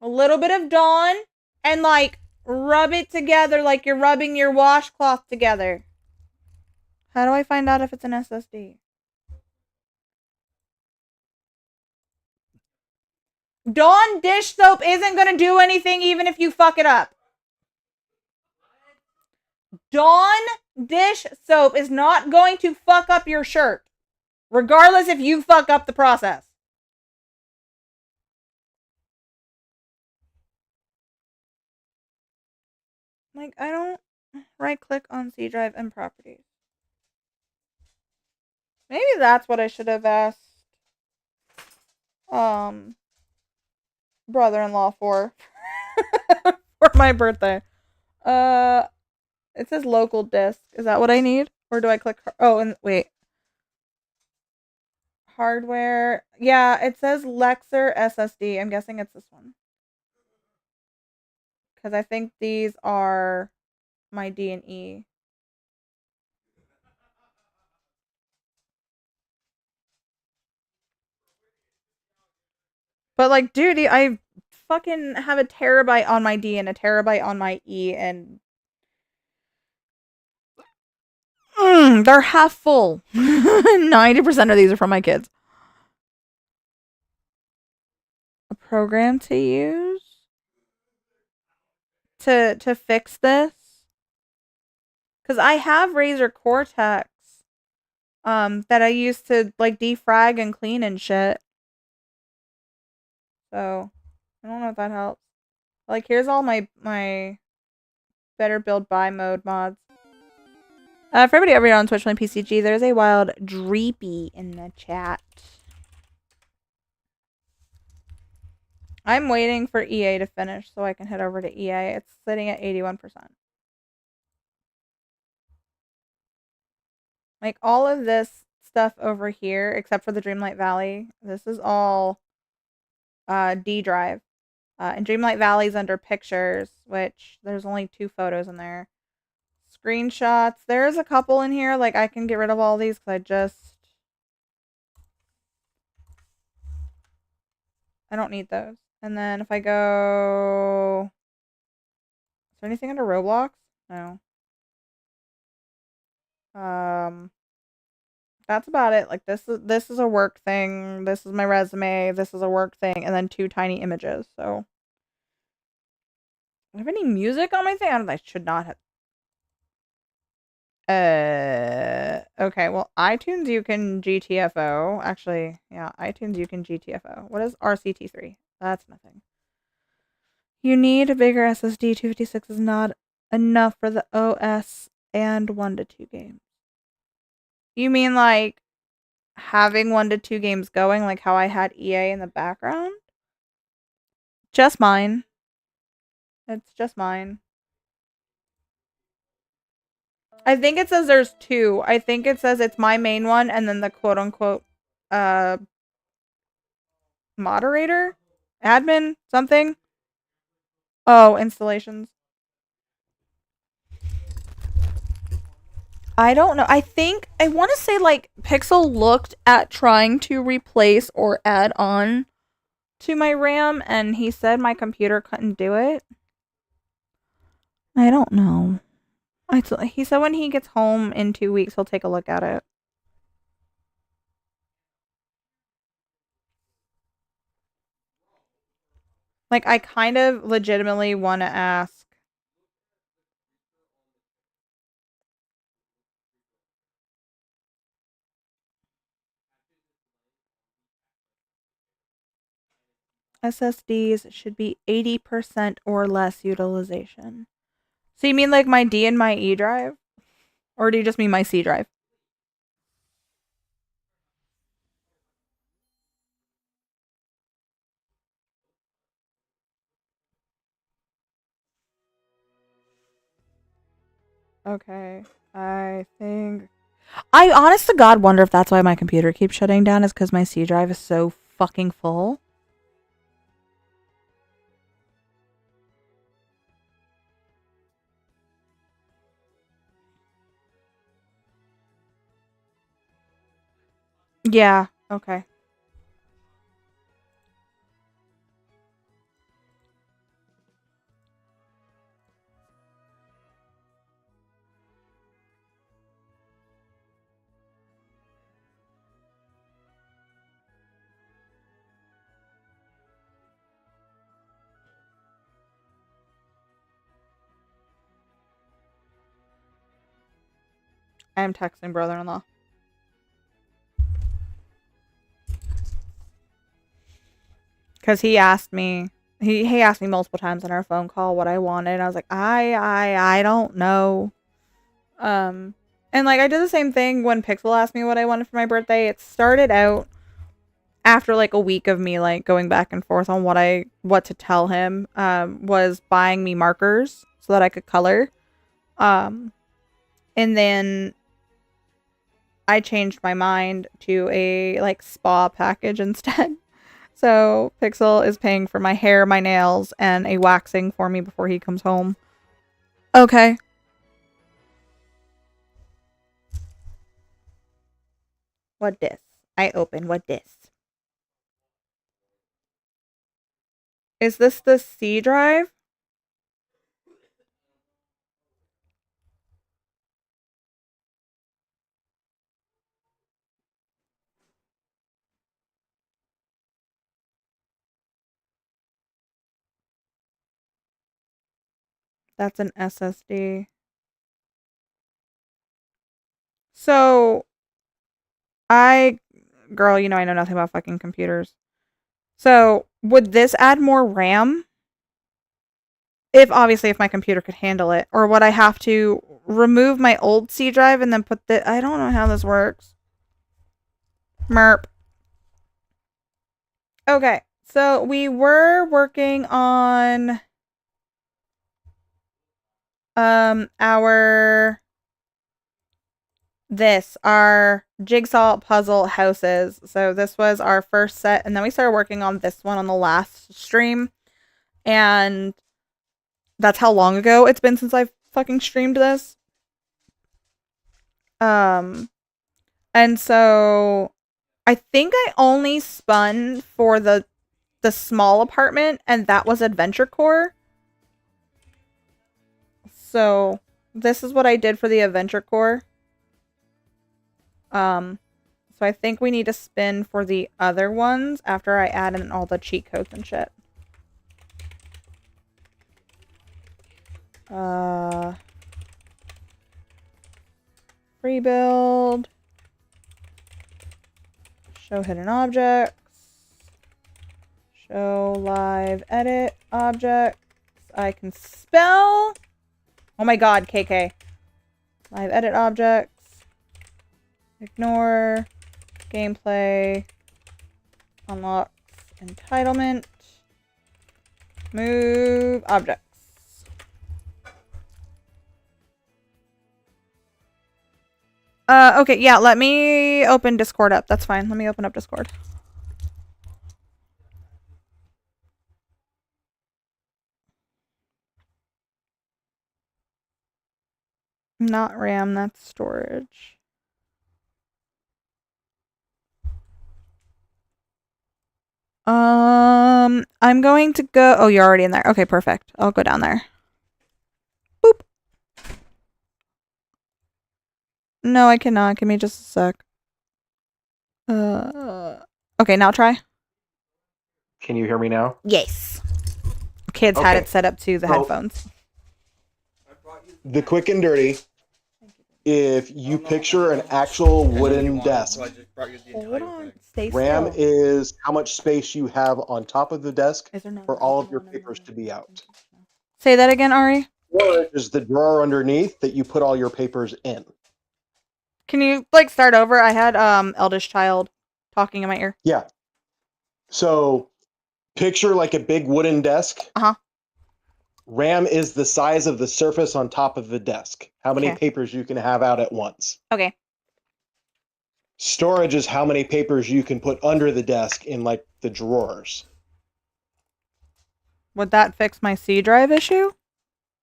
Speaker 2: a little bit of Dawn, and, like, rub it together like you're rubbing your washcloth together. How do I find out if it's an SSD? Dawn dish soap isn't going to do anything even if you fuck it up. Dawn dish soap is not going to fuck up your shirt, regardless if you fuck up the process. Like, I don't right-click on C drive and properties. Maybe that's what I should have asked brother-in-law for for my birthday. It says local disk. Is that what I need? Or do I click? Oh, and wait. Hardware. Yeah, it says Lexer SSD. I'm guessing it's this one. Because I think these are my D and E. But like, dude, I fucking have a terabyte on my D and a terabyte on my E, and they're half full. 90% of these are from my kids. A program to use to fix this, because I have Razer Cortex that I use to like defrag and clean and shit. So I don't know if that helps. Like, here's all my better build buy mode mods. For everybody over here on Twitch playing PCG, there's a wild Dreepy in the chat. I'm waiting for EA to finish so I can head over to EA. It's sitting at 81%. Like, all of this stuff over here, except for the Dreamlight Valley, this is all D drive. And Dreamlight Valley's under pictures, which there's only 2 photos in there. Screenshots. There's a couple in here. Like, I can get rid of all these because I don't need those. And then if I go... Is there anything under Roblox? No. That's about it. Like, this is a work thing. This is my resume. This is a work thing. And then 2 tiny images. So, do I have any music on my thing? I should not have. Okay. Well, iTunes you can GTFO. Actually, yeah, iTunes you can GTFO. What is RCT3? That's nothing. You need a bigger SSD. 256 is not enough for the OS and 1 to 2 games. You mean like having 1 to 2 games going, like how I had EA in the background? Just mine. It's just mine. I think it says there's 2. I think it says it's my main one and then the quote-unquote moderator? Admin? Something? Oh, installations. I don't know. I want to say like Pixel looked at trying to replace or add on to my RAM and he said my computer couldn't do it. I don't know. He said when he gets home in 2 weeks, he'll take a look at it. Like, I kind of legitimately want to ask. SSDs should be 80% or less utilization. So you mean like my D and my E drive? Or do you just mean my C drive? Okay. I honest to God wonder if that's why my computer keeps shutting down is because my C drive is so fucking full. Yeah, okay. I am texting brother-in-law. Because he asked me, he asked me multiple times on our phone call what I wanted. And I was like, I don't know. And like I did the same thing when Pixel asked me what I wanted for my birthday. It started out after like a week of me like going back and forth on what to tell him, was buying me markers so that I could color. And then I changed my mind to a like spa package instead. So Pixel is paying for my hair, my nails, and a waxing for me before he comes home. Okay. What this? I open. What this? Is this the C drive? That's an SSD. So, girl, you know I know nothing about fucking computers. So, would this add more RAM? If my computer could handle it. Or would I have to remove my old C drive and then put I don't know how this works. Merp. Okay, so we were working on our jigsaw puzzle houses. So this was our first set, and then we started working on this one on the last stream. And that's how long ago it's been since I've fucking streamed this. And so I think I only spun for the small apartment, and that was Adventure Core. So this is what I did for the Adventure Core. So I think we need to spin for the other ones after I add in all the cheat codes and shit. Free build. Show hidden objects. Show live edit objects. I can spell. Oh my god, KK. Live edit objects. Ignore. Gameplay. Unlocks entitlement. Move objects. Okay, yeah, let me open Discord up. That's fine. Let me open up Discord. Not RAM, that's storage. I'm going to go... Oh, you're already in there. Okay, perfect. I'll go down there. Boop. No, I cannot. Give me just a sec. Okay, now try.
Speaker 11: Can you hear me now?
Speaker 2: Yes. Kids had it set up to the headphones.
Speaker 11: The quick and dirty. If you picture an actual wooden desk,
Speaker 2: Hold on. Stay
Speaker 11: RAM
Speaker 2: still.
Speaker 11: is how much space you have on top of the desk for all of your papers to be out.
Speaker 2: Say that again, Ari.
Speaker 11: There's the drawer underneath that you put all your papers in.
Speaker 2: Can you like start over? I had eldest child talking in my ear.
Speaker 11: Yeah. So picture like a big wooden desk.
Speaker 2: Uh-huh.
Speaker 11: RAM is the size of the surface on top of the desk. How many papers you can have out at once.
Speaker 2: Okay.
Speaker 11: Storage is how many papers you can put under the desk in like the drawers.
Speaker 2: Would that fix my C drive issue?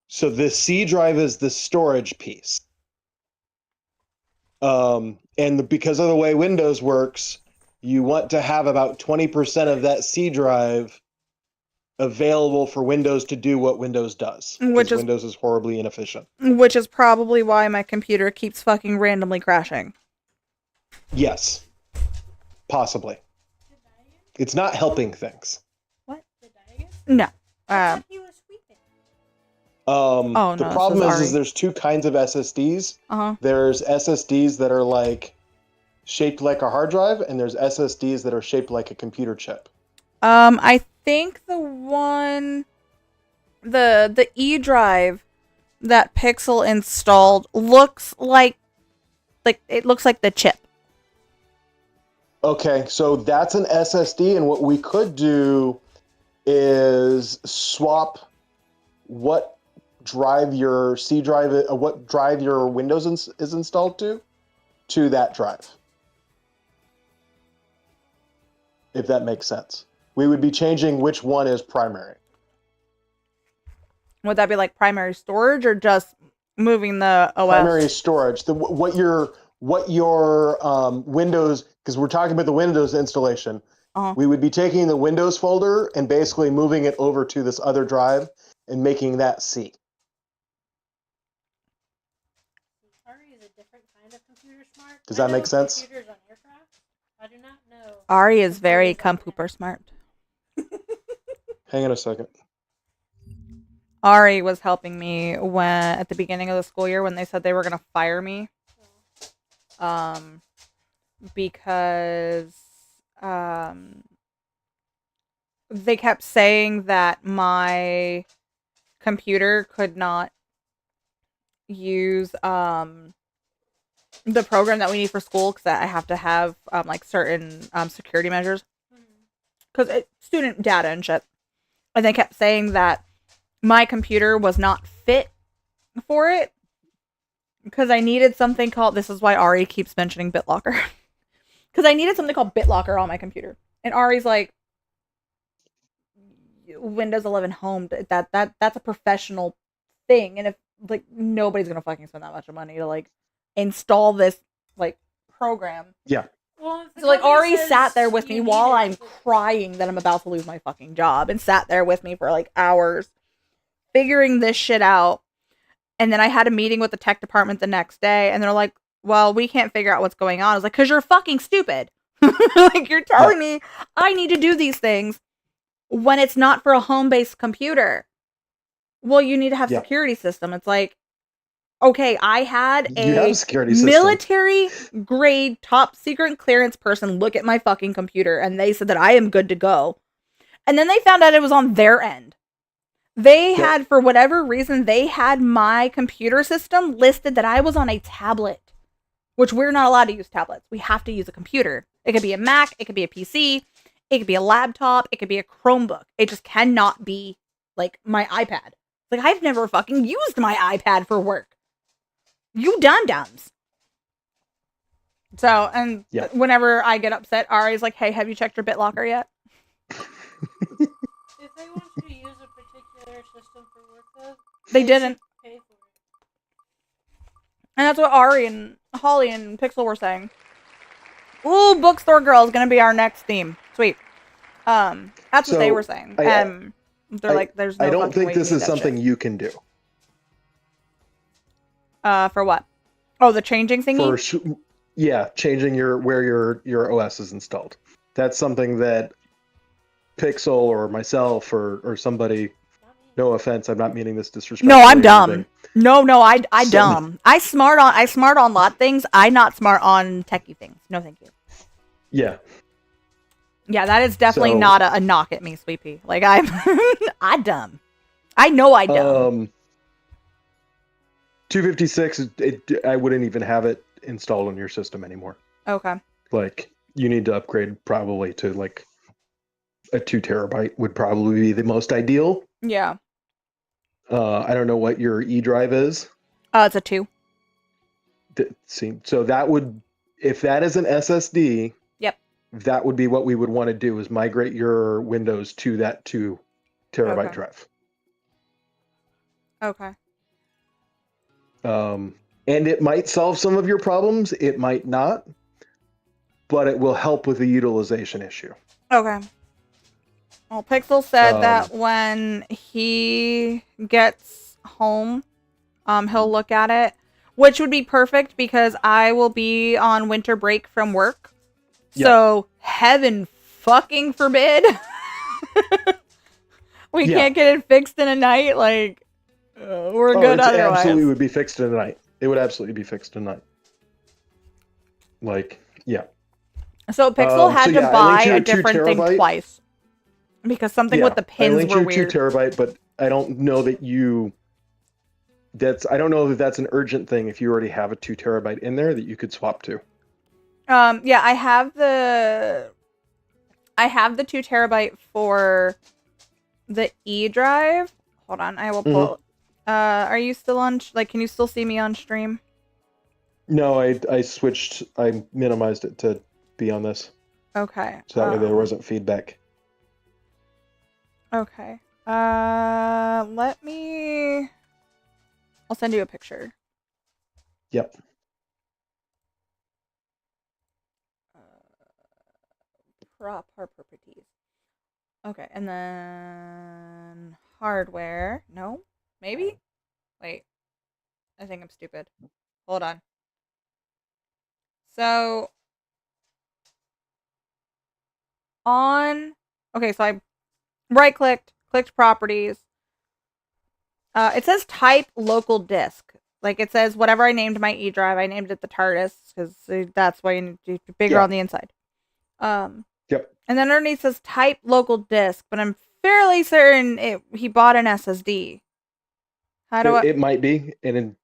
Speaker 11: So the C drive is the storage piece. Because of the way Windows works, you want to have about 20% of that C drive available for Windows to do what Windows does. Windows is horribly inefficient.
Speaker 2: Which is probably why my computer keeps fucking randomly crashing.
Speaker 11: Yes. Possibly. It's not helping things.
Speaker 2: What? No.
Speaker 11: The problem is there's two kinds of SSDs. There's SSDs that are like shaped like a hard drive, and there's SSDs that are shaped like a computer chip.
Speaker 2: I think the one, the E drive that Pixel installed looks like it looks like the chip.
Speaker 11: Okay, so that's an SSD, and what we could do is swap what drive your C drive, what drive your Windows is installed to that drive. If that makes sense. We would be changing which one is primary.
Speaker 2: Would that be like primary storage or just moving the OS?
Speaker 11: Primary storage. What your Windows, because we're talking about the Windows installation. We would be taking the Windows folder and basically moving it over to this other drive and making that C.
Speaker 3: Ari is a different kind of computer smart.
Speaker 11: Does that make sense?
Speaker 3: Computers on aircraft. I do not know.
Speaker 2: Ari is very pooper smart.
Speaker 11: Hang on a second.
Speaker 2: Ari was helping me when at the beginning of the school year when they said they were gonna fire me. Because they kept saying that my computer could not use the program that we need for school because I have to have like certain security measures because it's student data and shit. And they kept saying that my computer was not fit for it because I needed something called, this is why Ari keeps mentioning BitLocker. Because I needed something called BitLocker on my computer. And Ari's like, Windows 11 Home, that's a professional thing. And if, like, nobody's going to fucking spend that much money to, like, install this, like, program.
Speaker 11: Yeah.
Speaker 3: Well,
Speaker 2: so, like, Ari sat there with me while I'm crying that I'm about to lose my fucking job and sat there with me for, like, hours figuring this shit out. And then I had a meeting with the tech department the next day, and they're like, well, we can't figure out what's going on. I was like, because you're fucking stupid. Like, you're telling me I need to do these things when it's not for a home-based computer. Well, you need to have security system. It's like, okay, I had a military-grade, top-secret clearance person look at my fucking computer, and they said that I am good to go. And then they found out it was on their end. They had, for whatever reason, they had my computer system listed that I was on a tablet, which we're not allowed to use tablets. We have to use a computer. It could be a Mac, it could be a PC, it could be a laptop, it could be a Chromebook. It just cannot be, like, my iPad. Like, I've never fucking used my iPad for work. You dum-dums. So, and whenever I get upset, Ari's like, hey, have you checked your BitLocker yet?
Speaker 3: If they want you to use a particular system for work, though,
Speaker 2: they didn't.
Speaker 3: Pay for it.
Speaker 2: And that's what Ari and Holly and Pixel were saying. Ooh, Bookstore Girl is going to be our next theme. Sweet. That's what they were saying. They're like, there's no
Speaker 11: I don't think
Speaker 2: way
Speaker 11: this
Speaker 2: to do
Speaker 11: is
Speaker 2: that
Speaker 11: something
Speaker 2: shit.
Speaker 11: you can do.
Speaker 2: For what? Oh, the changing thingy?
Speaker 11: Changing where your OS is installed. That's something that Pixel or myself or somebody, no offense, I'm not meaning this disrespectfully.
Speaker 2: No, I'm dumb. No, I dumb. I smart on a lot of things. I not smart on techie things. No, thank you.
Speaker 11: Yeah.
Speaker 2: Yeah, that is definitely not a knock at me, Sweet Pea. Like, I'm I dumb. I know I dumb.
Speaker 11: 256, I wouldn't even have it installed on your system anymore.
Speaker 2: Okay.
Speaker 11: Like, you need to upgrade probably to, like, a 2 terabyte would probably be the most ideal.
Speaker 2: Yeah.
Speaker 11: I don't know what your E drive is.
Speaker 2: It's a 2.
Speaker 11: So that would, if that is an SSD,
Speaker 2: yep,
Speaker 11: that would be what we would want to do, is migrate your Windows to that 2 terabyte drive.
Speaker 2: Okay.
Speaker 11: And it might solve some of your problems. It might not, but it will help with the utilization issue.
Speaker 2: Okay. Well, Pixel said that when he gets home, he'll look at it, which would be perfect because I will be on winter break from work. Yep. So, heaven fucking forbid we can't get it fixed in a night. Like, we're good otherwise. It
Speaker 11: absolutely would be fixed in a night. It would absolutely be fixed in a night. Like, yeah.
Speaker 2: So, Pixel had to buy a different thing twice. Because something with the pins were weird.
Speaker 11: 2 terabyte, but I don't know that I don't know that that's an urgent thing if you already have a 2 terabyte in there that you could swap to.
Speaker 2: Yeah, I have the 2 terabyte for the E drive. Hold on, I will pull. Are you still on? Like, can you still see me on stream?
Speaker 11: No, I switched. I minimized it to be on this,
Speaker 2: Okay.
Speaker 11: so that way there wasn't feedback.
Speaker 2: Okay. Let me. I'll send you a picture.
Speaker 11: Yep.
Speaker 2: Properties. Okay, and then hardware. No, maybe. Wait, I think I'm stupid. Hold on. So okay, so I right-clicked, clicked properties. It says type local disk. Like, it says whatever I named my E drive, I named it the TARDIS because that's why you need to be bigger on the inside.
Speaker 11: Yep.
Speaker 2: And then underneath says type local disk, but I'm fairly certain he bought an SSD. How do
Speaker 11: It might be, and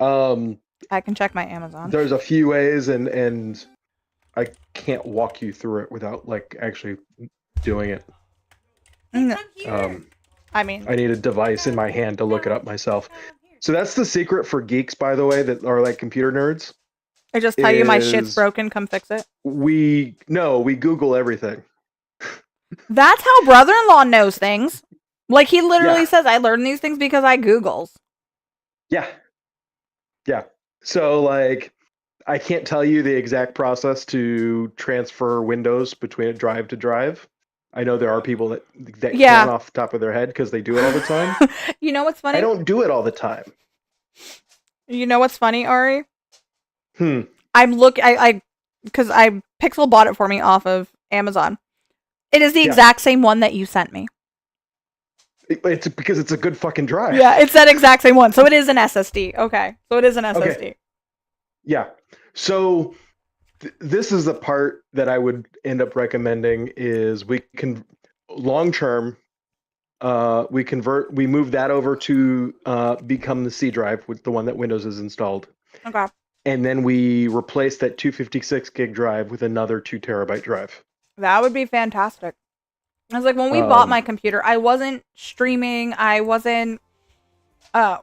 Speaker 2: I can check my Amazon.
Speaker 11: there's a few ways, and I can't walk you through it without like actually doing it.
Speaker 2: I mean,
Speaker 11: I need a device in my hand to look it up myself. So that's the secret for geeks, by the way, that are like computer nerds.
Speaker 2: I just tell you my shit's broken, come fix it.
Speaker 11: We Google everything.
Speaker 2: That's how brother-in-law knows things. Like, he literally says, I learned these things because I Googles.
Speaker 11: Yeah. So like, I can't tell you the exact process to transfer Windows between a drive to drive. I know there are people that can off the top of their head because they do it all the time.
Speaker 2: You know what's funny?
Speaker 11: I don't do it all the time.
Speaker 2: You know what's funny, Ari?
Speaker 11: I'm
Speaker 2: because Pixel bought it for me off of Amazon. It is the exact same one that you sent me.
Speaker 11: It's because it's a good fucking drive.
Speaker 2: Yeah, it's that exact same one. So it is an SSD. Okay. So it is an SSD.
Speaker 11: Okay. Yeah. So this is the part that I would end up recommending is we can long term we move that over to become the C drive with the one that Windows is installed.
Speaker 2: Okay.
Speaker 11: And then we replace that 256 gig drive with another 2 terabyte drive.
Speaker 2: That would be fantastic. I was like, when we bought my computer, I wasn't streaming. I wasn't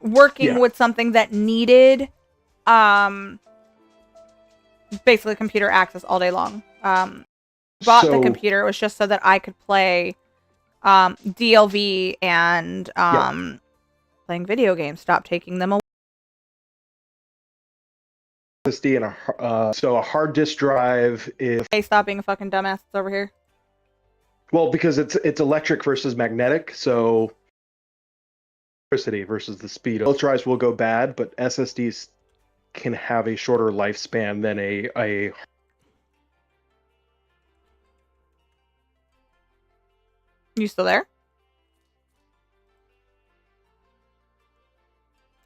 Speaker 2: working with something that needed basically computer access all day long. Bought the computer. It was just so that I could play DLV and playing video games. Stop taking them away.
Speaker 11: SSD and a hard disk drive is.
Speaker 2: Hey, stop being a fucking dumbass. It's over here.
Speaker 11: Well, because it's electric versus magnetic, so electricity versus the speed. Both drives will go bad, but SSDs can have a shorter lifespan than a.
Speaker 2: You still there?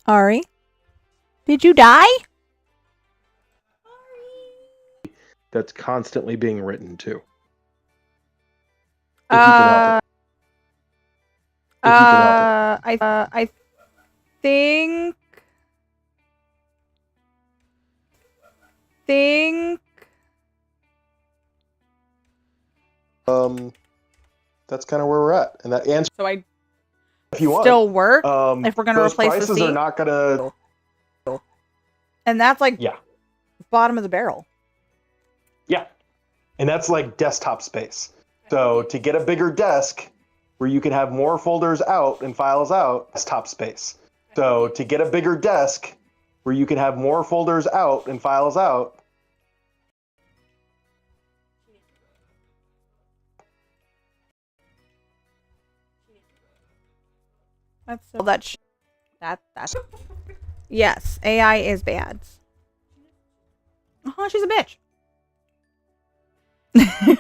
Speaker 2: Ari? Did you die?
Speaker 11: That's constantly being written to.
Speaker 2: I think
Speaker 11: that's kind of where we're at, and that answer.
Speaker 2: So I
Speaker 11: if you
Speaker 2: still
Speaker 11: want,
Speaker 2: work if we're gonna replace the
Speaker 11: prices
Speaker 2: seat.
Speaker 11: are not gonna.
Speaker 2: And that's like bottom of the barrel.
Speaker 11: Yeah, and that's like desktop space. So to get a bigger desk where you can have more folders out and files out, desktop space. So to get a bigger desk where you can have more folders out and files out.
Speaker 2: That's so that's yes, AI is bad. Oh, she's a bitch.